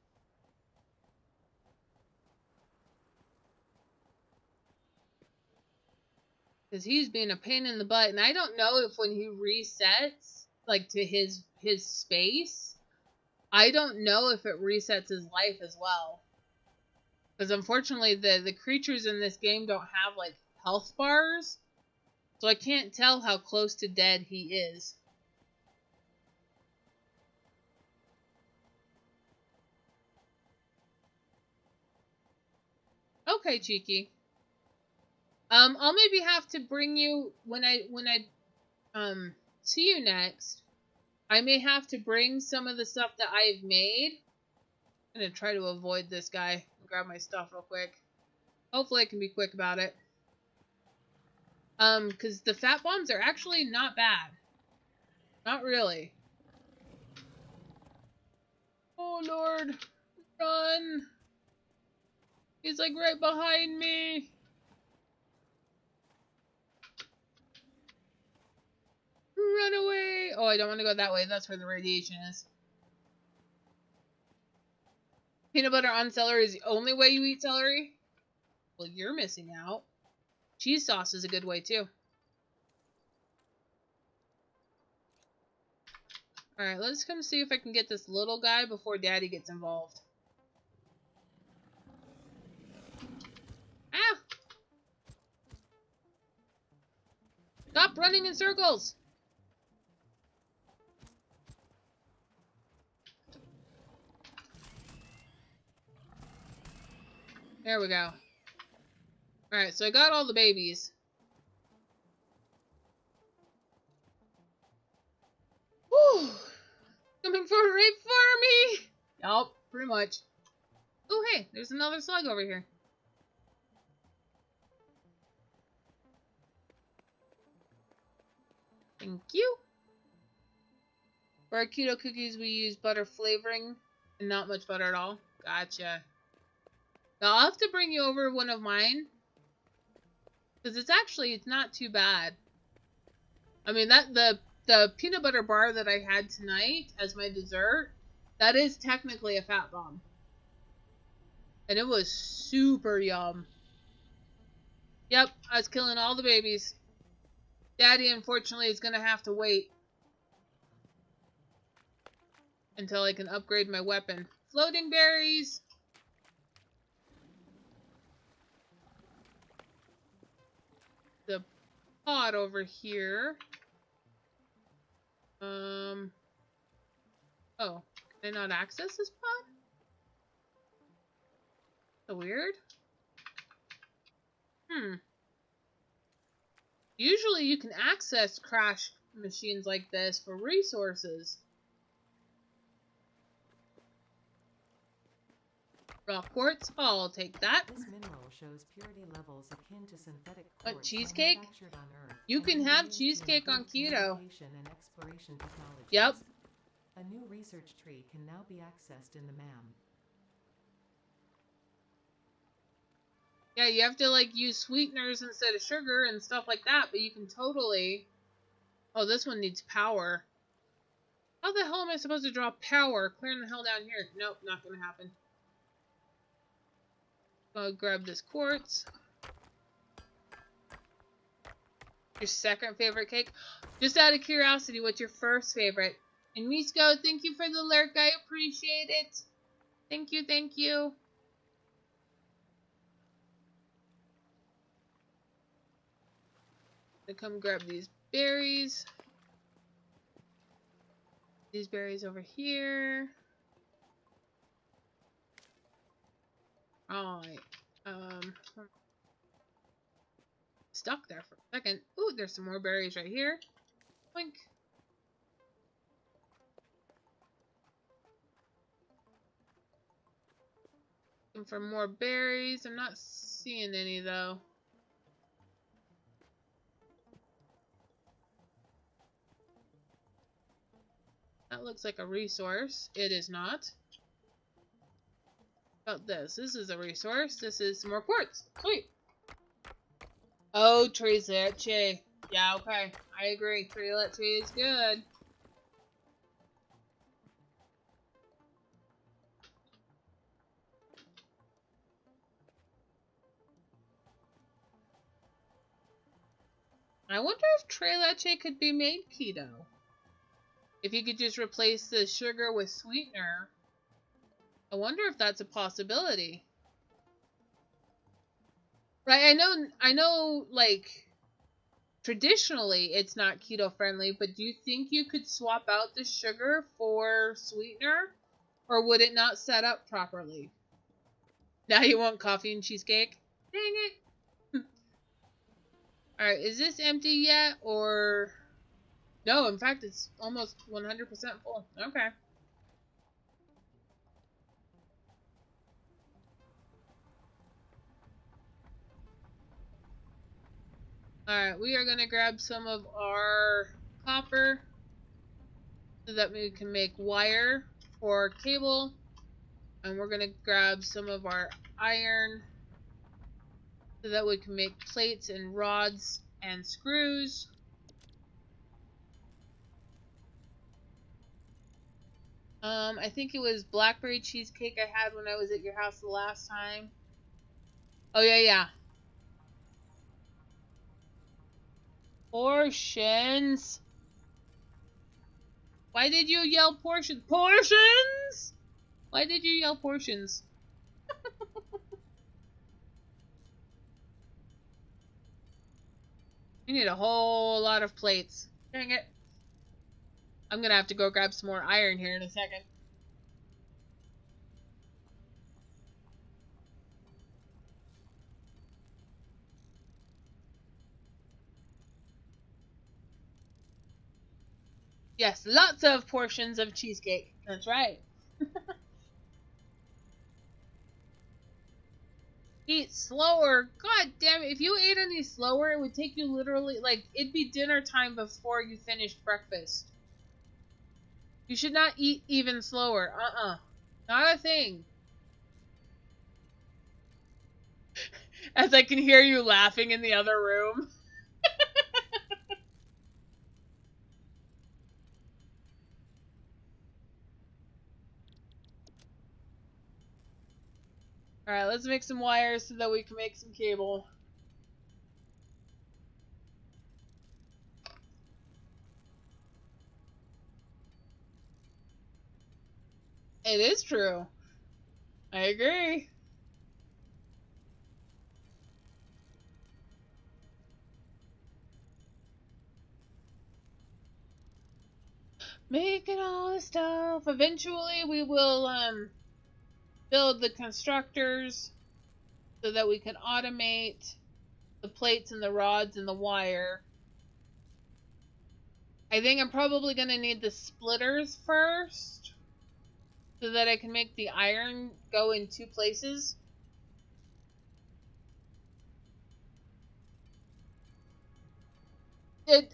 Because he's being a pain in the butt, and I don't know if when he resets, like, to his space, I don't know if it resets his life as well. Because unfortunately, the creatures in this game don't have, like, health bars, so I can't tell how close to dead he is. Okay, Cheeky. I'll maybe have to bring you when I see you next. I may have to bring some of the stuff that I've made. I'm gonna try to avoid this guy. Grab my stuff real quick. Hopefully I can be quick about it. Because the fat bombs are actually not bad. Not really. Oh Lord, run! He's like right behind me. Run away! Oh, I don't want to go that way. That's where the radiation is. Peanut butter on celery is the only way you eat celery? Well, you're missing out. Cheese sauce is a good way, too. Alright, let's come see if I can get this little guy before Daddy gets involved. Ah! Stop running in circles! There we go. Alright, so I got all the babies. Whew! Coming for right for me! Yup, pretty much. Oh, hey, there's another slug over here. Thank you. For our keto cookies, we use butter flavoring and not much butter at all. Gotcha. Now, I'll have to bring you over one of mine. Because it's not too bad. I mean, the peanut butter bar that I had tonight as my dessert, that is technically a fat bomb. And it was super yum. Yep, I was killing all the babies. Daddy, unfortunately, is going to have to wait until I can upgrade my weapon. Floating berries! The pod over here. Oh, can I not access this pod? So weird. Usually you can access crash machines like this for resources. Rock quartz, I'll take that. This mineral shows purity levels akin to synthetic quartz What, cheesecake? manufactured on Earth. You can and have used to cheesecake on improve keto. communication and exploration technologies. Yep. A new research tree can now be accessed in the MAM. Yeah, you have to, like, use sweeteners instead of sugar and stuff like that, but you can totally... Oh, this one needs power. How the hell am I supposed to draw power? Clearing the hell down here. Nope, not gonna happen. I'll grab this quartz. Your second favorite cake? Just out of curiosity, what's your first favorite? And Misko, thank you for the lurk. I appreciate it. Thank you, thank you. I come grab these berries. These berries over here. Alright. Stuck there for a second. Ooh, there's some more berries right here. Boink. Looking for more berries. I'm not seeing any though. That looks like a resource. It is not. How about this? This is a resource. This is some more quartz. Sweet. Oh, Tree Leche. Yeah, okay. I agree. Tree Leche is good. I wonder if Tres Leche could be made keto. If you could just replace the sugar with sweetener. I wonder if that's a possibility. Right, I know, like, traditionally it's not keto friendly, but do you think you could swap out the sugar for sweetener? Or would it not set up properly? Now you want coffee and cheesecake? Dang it. Alright, is this empty yet? Or... No, in fact, it's almost 100% full. Okay. Alright, we are going to grab some of our copper so that we can make wire for cable. And we're going to grab some of our iron so that we can make plates and rods and screws. I think it was blackberry cheesecake I had when I was at your house the last time. Oh, yeah. Portions. Why did you yell portions? Portions? Why did you yell portions? You need a whole lot of plates. Dang it. I'm gonna have to go grab some more iron here in a second. Yes, lots of portions of cheesecake. That's right. Eat slower. God damn it. If you ate any slower, it would take you literally, like, it'd be dinner time before you finished breakfast. You should not eat even slower. Not a thing. As I can hear you laughing in the other room. Alright, let's make some wires so that we can make some cable. It is true. I agree. Making all this stuff. Eventually we will build the constructors so that we can automate the plates and the rods and the wire. I think I'm probably going to need the splitters first so that I can make the iron go in two places. Did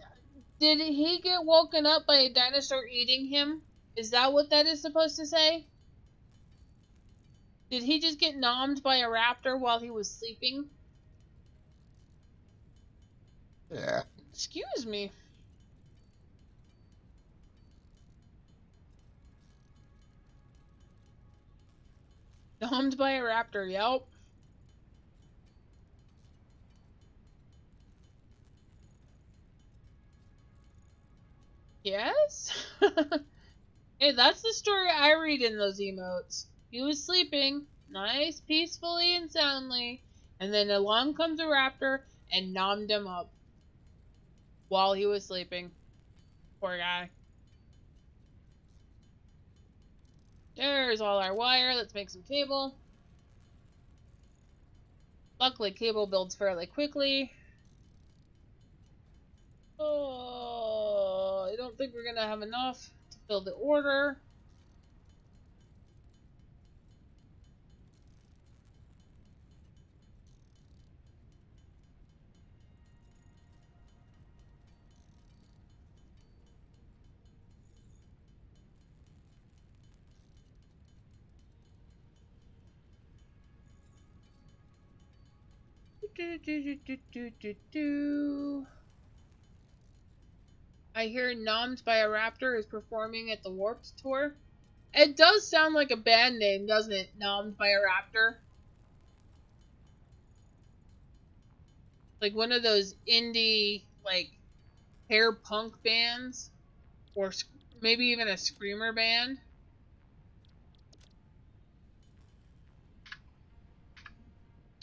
he get woken up by a dinosaur eating him? Is that what that is supposed to say? Did he just get nommed by a raptor while he was sleeping? Yeah. Excuse me. Nommed by a raptor, yep. Yes? Hey, that's the story I read in those emotes. He was sleeping, nice, peacefully and soundly, and then along comes a raptor and nommed him up while he was sleeping. Poor guy. There's all our wire. Let's make some cable. Luckily, cable builds fairly quickly. Oh, I don't think we're going to have enough to fill the order. I hear Nommed by a Raptor is performing at the Warped Tour. It does sound like a band name, doesn't it? Nommed by a Raptor. Like one of those indie like hair punk bands, or maybe even a screamer band.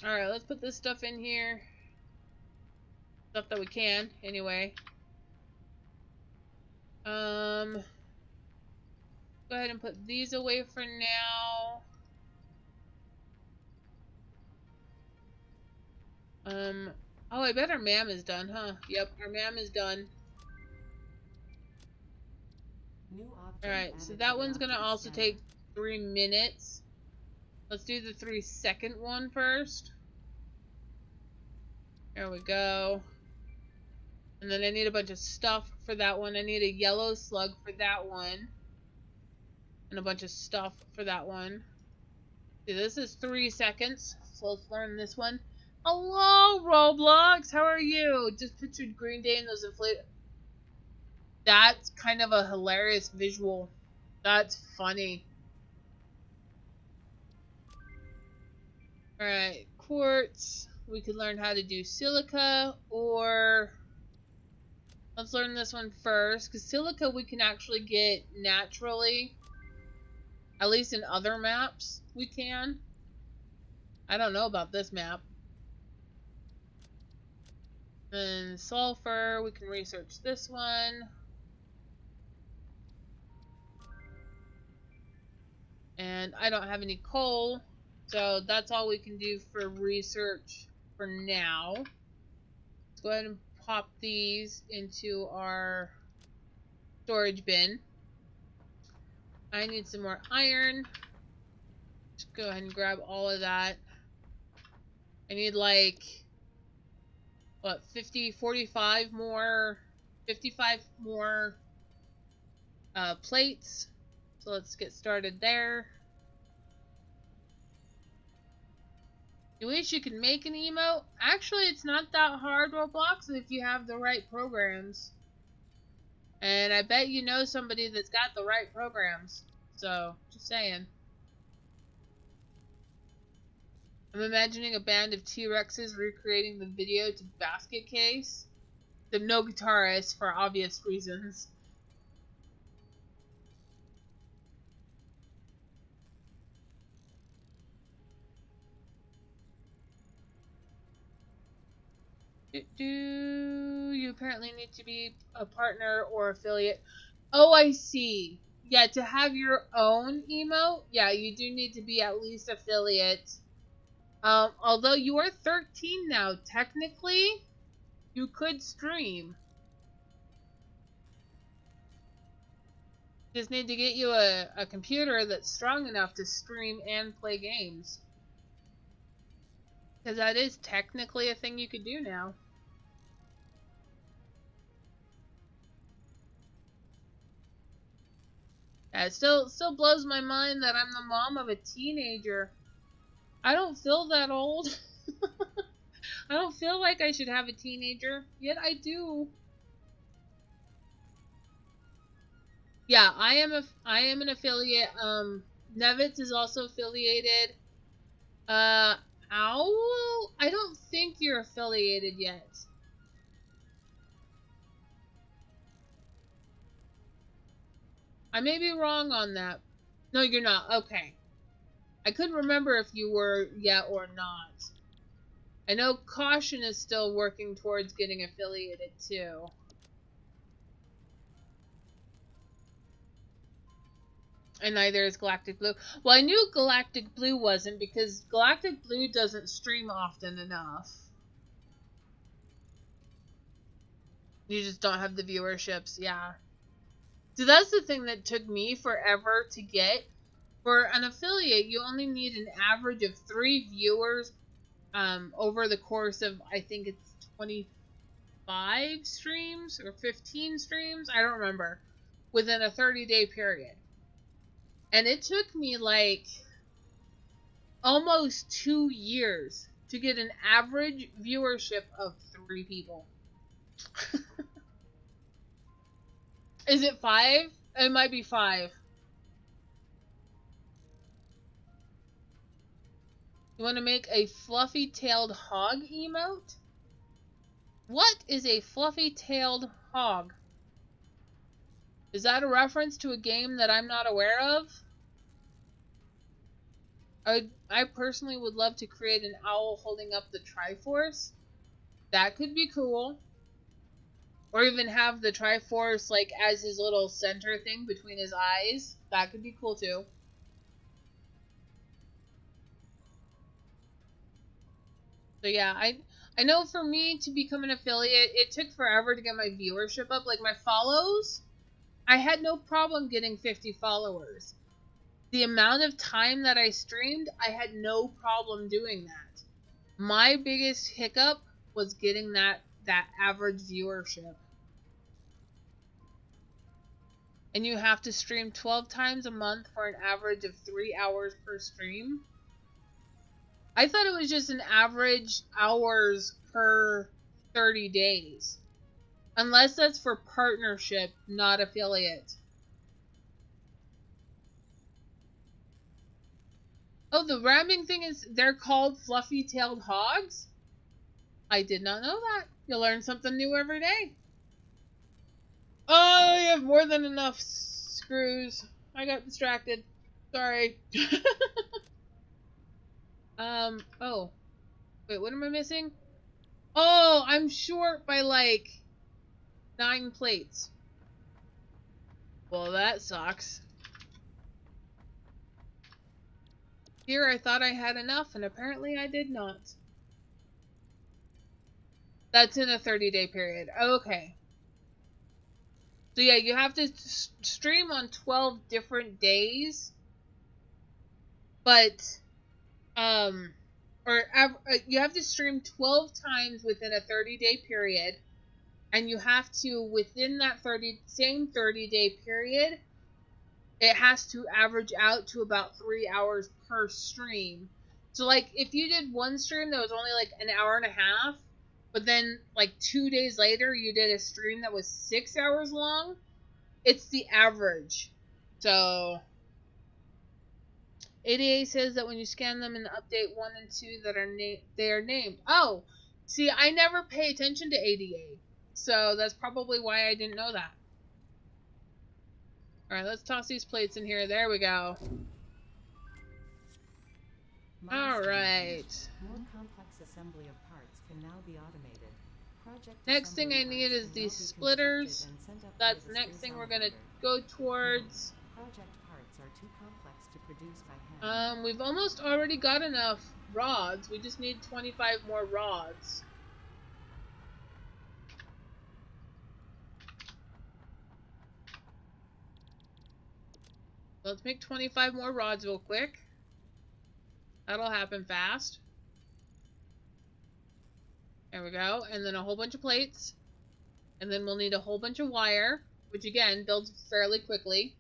Alright, let's put this stuff in here. Stuff that we can, anyway. Go ahead and put these away for now. Oh, I bet our MAM is done, huh? Yep, our MAM is done. Alright, so that one's gonna also take 3 minutes. Let's do the 3-second one first. There we go. And then I need a bunch of stuff for that one. I need a yellow slug for that one. And a bunch of stuff for that one. See, this is 3 seconds. So let's learn this one. Hello, Roblox! How are you? Just pictured Green Day and those inflated... That's kind of a hilarious visual. That's funny. Alright, quartz. We could learn how to do silica, or... Let's learn this one first, because silica we can actually get naturally. At least in other maps, we can. I don't know about this map. And sulfur, we can research this one. And I don't have any coal, so that's all we can do for research for now. Let's go ahead and pop these into our storage bin. I need some more iron. Just go ahead and grab all of that. I need like, what, 55 more plates. So let's get started there. You wish you could make an emote? Actually, it's not that hard, Roblox, if you have the right programs. And I bet you know somebody that's got the right programs. So, just saying. I'm imagining a band of T-Rexes recreating the video to Basket Case. The no guitarist for obvious reasons. You apparently need to be a partner or affiliate. Oh, I see. Yeah, to have your own emote, yeah, you do need to be at least affiliate. Although you are 13 now, technically, you could stream. Just need to get you a computer that's strong enough to stream and play games. Because that is technically a thing you could do now. Yeah, it still blows my mind that I'm the mom of a teenager. I don't feel that old. I don't feel like I should have a teenager, yet I do. Yeah, I am an affiliate. Nevitz is also affiliated. Owl? I don't think you're affiliated yet. I may be wrong on that. No, you're not. Okay. I couldn't remember if you were yet or not. I know Caution is still working towards getting affiliated too. And neither is Galactic Blue. Well, I knew Galactic Blue wasn't because Galactic Blue doesn't stream often enough. You just don't have the viewerships, yeah. So that's the thing that took me forever to get. For an affiliate, you only need an average of 3 viewers over the course of, I think it's 25 streams or 15 streams. I don't remember. Within a 30-day period. And it took me like almost 2 years to get an average viewership of 3 people. Is it 5? It might be 5. You want to make a fluffy-tailed hog emote? What is a fluffy-tailed hog? Is that a reference to a game that I'm not aware of? I personally would love to create an owl holding up the Triforce. That could be cool. Or even have the Triforce like as his little center thing between his eyes. That could be cool too. So yeah, I know for me to become an affiliate, it took forever to get my viewership up. Like my follows, I had no problem getting 50 followers. The amount of time that I streamed, I had no problem doing that. My biggest hiccup was getting that average viewership. And you have to stream 12 times a month for an average of 3 hours per stream. I thought it was just an average hours per 30 days. Unless that's for partnership, not affiliate. Oh, the ramming thing is, they're called fluffy-tailed hogs? I did not know that. You learn something new every day. Oh, you have more than enough screws. I got distracted. Sorry. Oh. Wait, what am I missing? Oh, I'm short by like 9 plates. Well, that sucks. Here I thought I had enough, and apparently I did not. That's in a 30-day period. Okay. So yeah, you have to stream on 12 different days. But, you have to stream 12 times within a 30-day period. And you have to, within that same 30-day period, it has to average out to about 3 hours per stream. So, like, if you did one stream that was only, like, an hour and a half, but then, like, 2 days later you did a stream that was 6 hours long, it's the average. So, ADA says that when you scan them in the update 1 and 2 that they are named. Oh! See, I never pay attention to ADA. So, that's probably why I didn't know that. Alright, let's toss these plates in here. There we go. Alright. More complex assembly of parts can now be automated. Next thing I need is these splitters. That's the next thing we're gonna go towards. Project parts are too complex to produce by hand. We've almost already got enough rods. We just need 25 more rods. Let's make 25 more rods real quick. That'll happen fast. There we go. And then a whole bunch of plates. And then we'll need a whole bunch of wire, which again builds fairly quickly.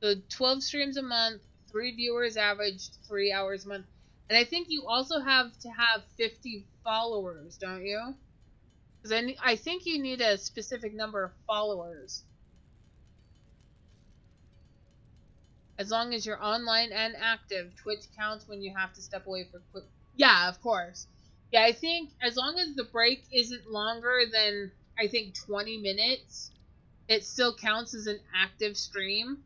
So 12 streams a month, 3 viewers averaged 3 hours a month. And I think you also have to have 50 followers, don't you? Because I think you need a specific number of followers. As long as you're online and active, Twitch counts when you have to step away for quick. Yeah, of course. Yeah, I think as long as the break isn't longer than, I think, 20 minutes, it still counts as an active stream.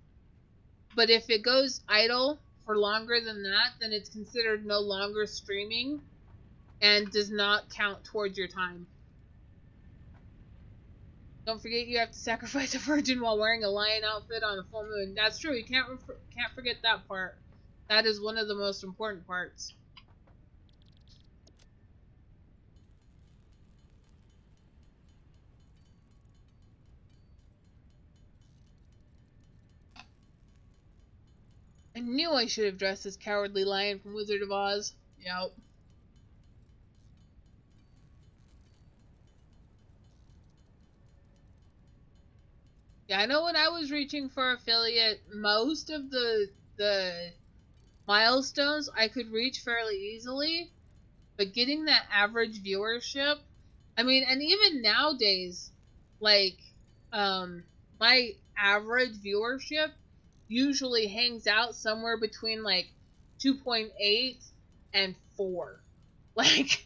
But if it goes idle for longer than that, then it's considered no longer streaming and does not count towards your time. Don't forget you have to sacrifice a virgin while wearing a lion outfit on a full moon. That's true. You can't forget that part. That is one of the most important parts. I knew I should have dressed as Cowardly Lion from Wizard of Oz. Yep. Yeah, I know when I was reaching for affiliate, most of the milestones I could reach fairly easily, but getting that average viewership, I mean, and even nowadays, like, my average viewership usually hangs out somewhere between, like, 2.8 and 4. Like,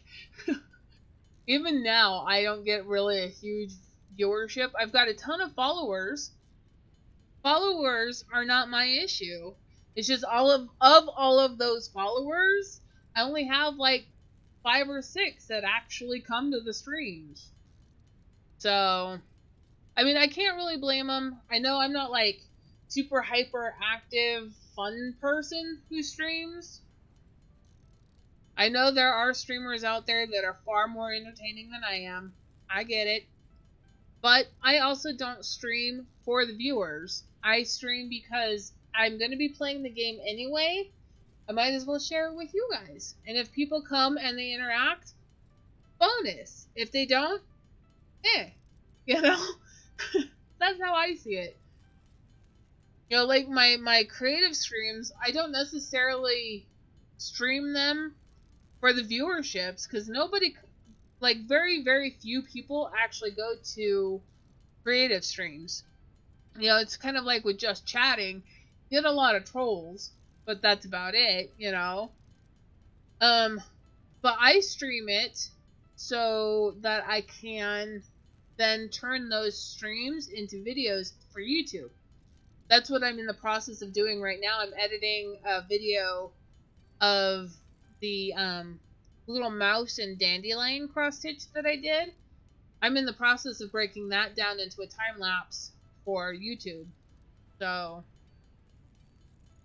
even now, I don't get really a huge viewership. I've got a ton of followers. Followers are not my issue. It's just all of those followers, I only have like 5 or 6 that actually come to the streams. So, I mean, I can't really blame them. I know I'm not like super hyper active, fun person who streams. I know there are streamers out there that are far more entertaining than I am. I get it. But I also don't stream for the viewers. I stream because I'm going to be playing the game anyway. I might as well share it with you guys. And if people come and they interact, bonus. If they don't, you know? That's how I see it. You know, like my creative streams, I don't necessarily stream them for the viewerships, because nobody, like very, very few people actually go to creative streams. You know, it's kind of like with just chatting, you get a lot of trolls, but that's about it, you know. But I stream it so that I can then turn those streams into videos for YouTube. That's what I'm in the process of doing right now. I'm editing a video of the little mouse and dandelion cross stitch that I did. I'm in the process of breaking that down into a time lapse for YouTube. So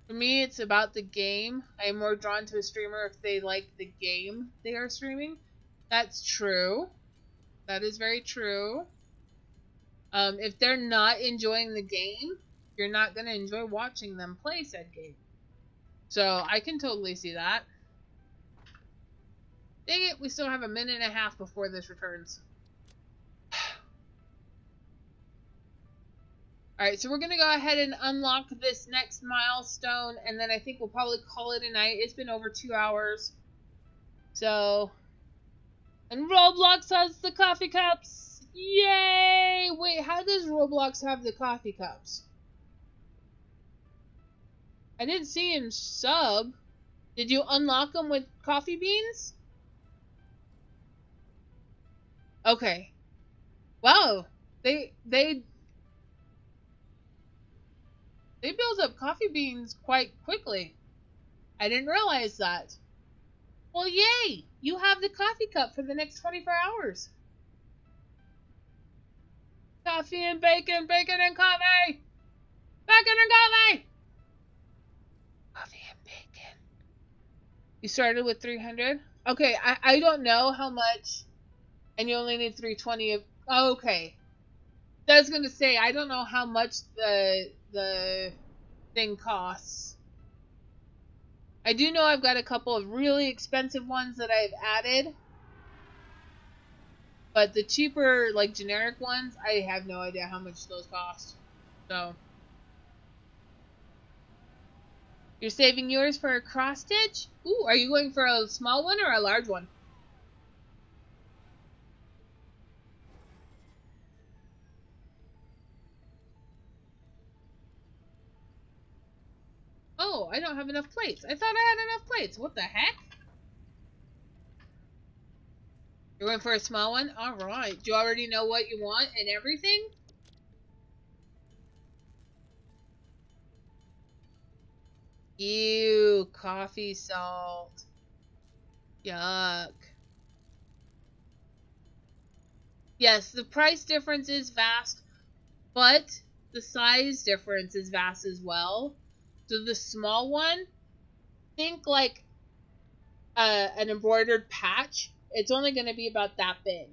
for me, it's about the game. I am more drawn to a streamer if they like the game they are streaming. That's true. That is very true. If they're not enjoying the game, you're not going to enjoy watching them play said game. So I can totally see that. Dang it, we still have a minute and a half before this returns. Alright, so we're going to go ahead and unlock this next milestone, and then I think we'll probably call it a night. It's been over 2 hours. So, and Roblox has the coffee cups! Yay! Wait, how does Roblox have the coffee cups? I didn't see him sub. Did you unlock them with coffee beans? Okay. Wow. They build up coffee beans quite quickly. I didn't realize that. Well, yay! You have the coffee cup for the next 24 hours. Coffee and bacon, bacon and coffee! Bacon and coffee! Coffee and bacon. You started with 300? Okay, I don't know how much, and you only need 320 of... Oh, okay. I was going to say, I don't know how much the thing costs. I do know I've got a couple of really expensive ones that I've added. But the cheaper, like, generic ones, I have no idea how much those cost. So... You're saving yours for a cross stitch? Ooh, are you going for a small one or a large one? Oh, I don't have enough plates. I thought I had enough plates. What the heck? You're going for a small one? Alright. Do you already know what you want and everything? Ew, coffee salt. Yuck. Yes, the price difference is vast, but the size difference is vast as well. So the small one, think like an embroidered patch. It's only going to be about that big.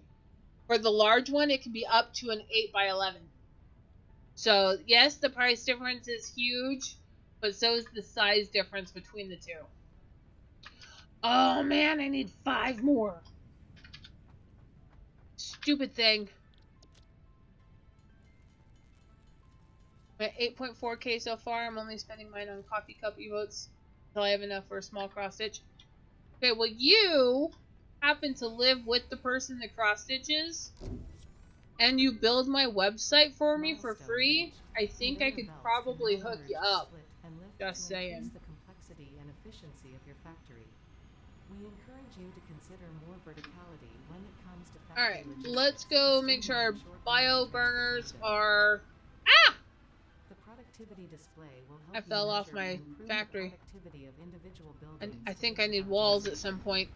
For the large one, it can be up to an 8 by 11. So yes, the price difference is huge. But so is the size difference between the two. Oh man, I need 5 more. Stupid thing. I'm at 8.4k so far. I'm only spending mine on coffee cup emotes until I have enough for a small cross stitch. Okay, well you happen to live with the person that cross stitches, and you build my website for me for free. I think I could probably hook you up. Just saying. efficiency of your factory. We encourage you to consider more verticality when it comes to factory Alright, logistics let's to go make sure our streamline short bio runs burners transportation. are... The productivity display will I help you fell off measure my and improve factory. the productivity of individual And buildings. I to think aid I need in walls at optimization. some point.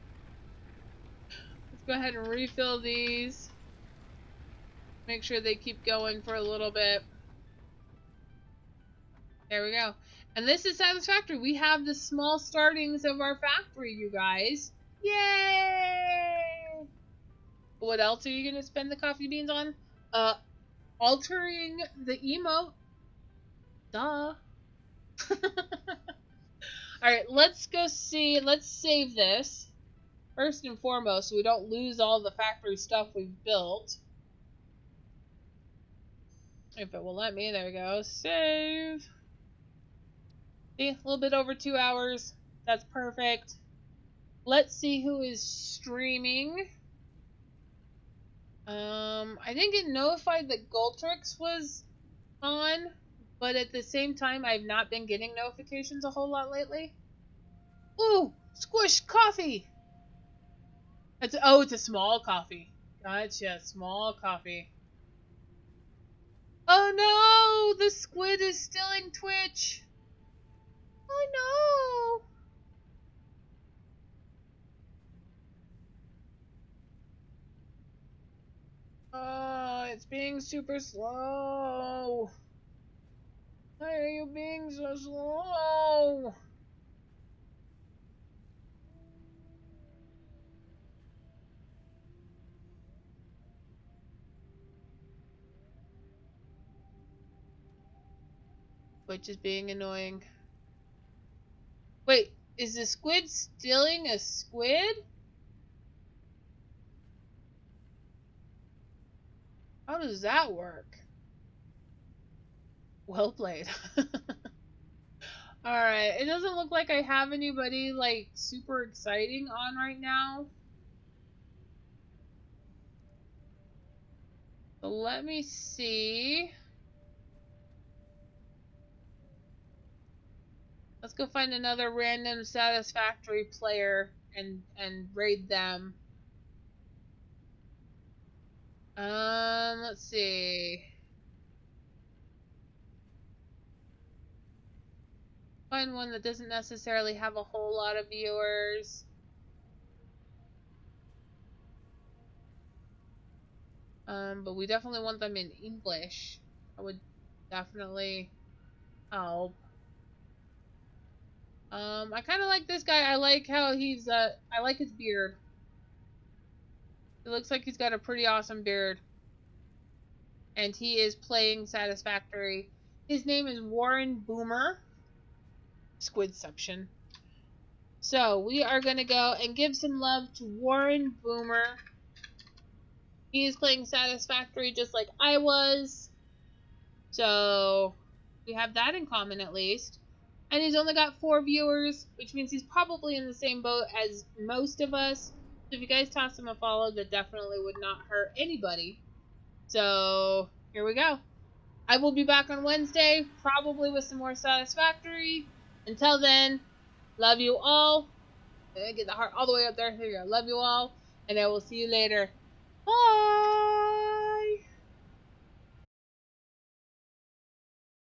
Let's go ahead and refill these. Make sure they keep going for a little bit. There we go. And this is satisfactory. We have the small startings of our factory, you guys. Yay! What else are you going to spend the coffee beans on? Altering the emote. Duh. Alright, let's go see. Let's save this. First and foremost, so we don't lose all the factory stuff we've built. If it will let me, there we go. Save. See, a little bit over 2 hours. That's perfect. Let's see who is streaming. I didn't get notified that Goldtrix was on, but at the same time, I've not been getting notifications a whole lot lately. Ooh, squished coffee. It's a small coffee. Gotcha, small coffee. Oh no, the squid is stealing Twitch. Oh no. Oh, it's being super slow. Why are you being so slow? Twitch is being annoying. Wait, is the squid stealing a squid? How does that work? Well played. Alright, it doesn't look like I have anybody, like, super exciting on right now. So let me see. Let's go find another random satisfactory player and raid them. Let's see. Find one that doesn't necessarily have a whole lot of viewers. But we definitely want them in English. I would definitely help. I kind of like this guy. I like how he's, I like his beard. It looks like he's got a pretty awesome beard. And he is playing Satisfactory. His name is Warren Boomer. Squidception. So, we are going to go and give some love to Warren Boomer. He is playing Satisfactory just like I was. So, we have that in common at least. And he's only got 4 viewers, which means he's probably in the same boat as most of us. So if you guys toss him a follow, that definitely would not hurt anybody. So, here we go. I will be back on Wednesday, probably with some more Satisfactory. Until then, love you all. Get the heart all the way up there. Here you go. Love you all. And I will see you later. Bye!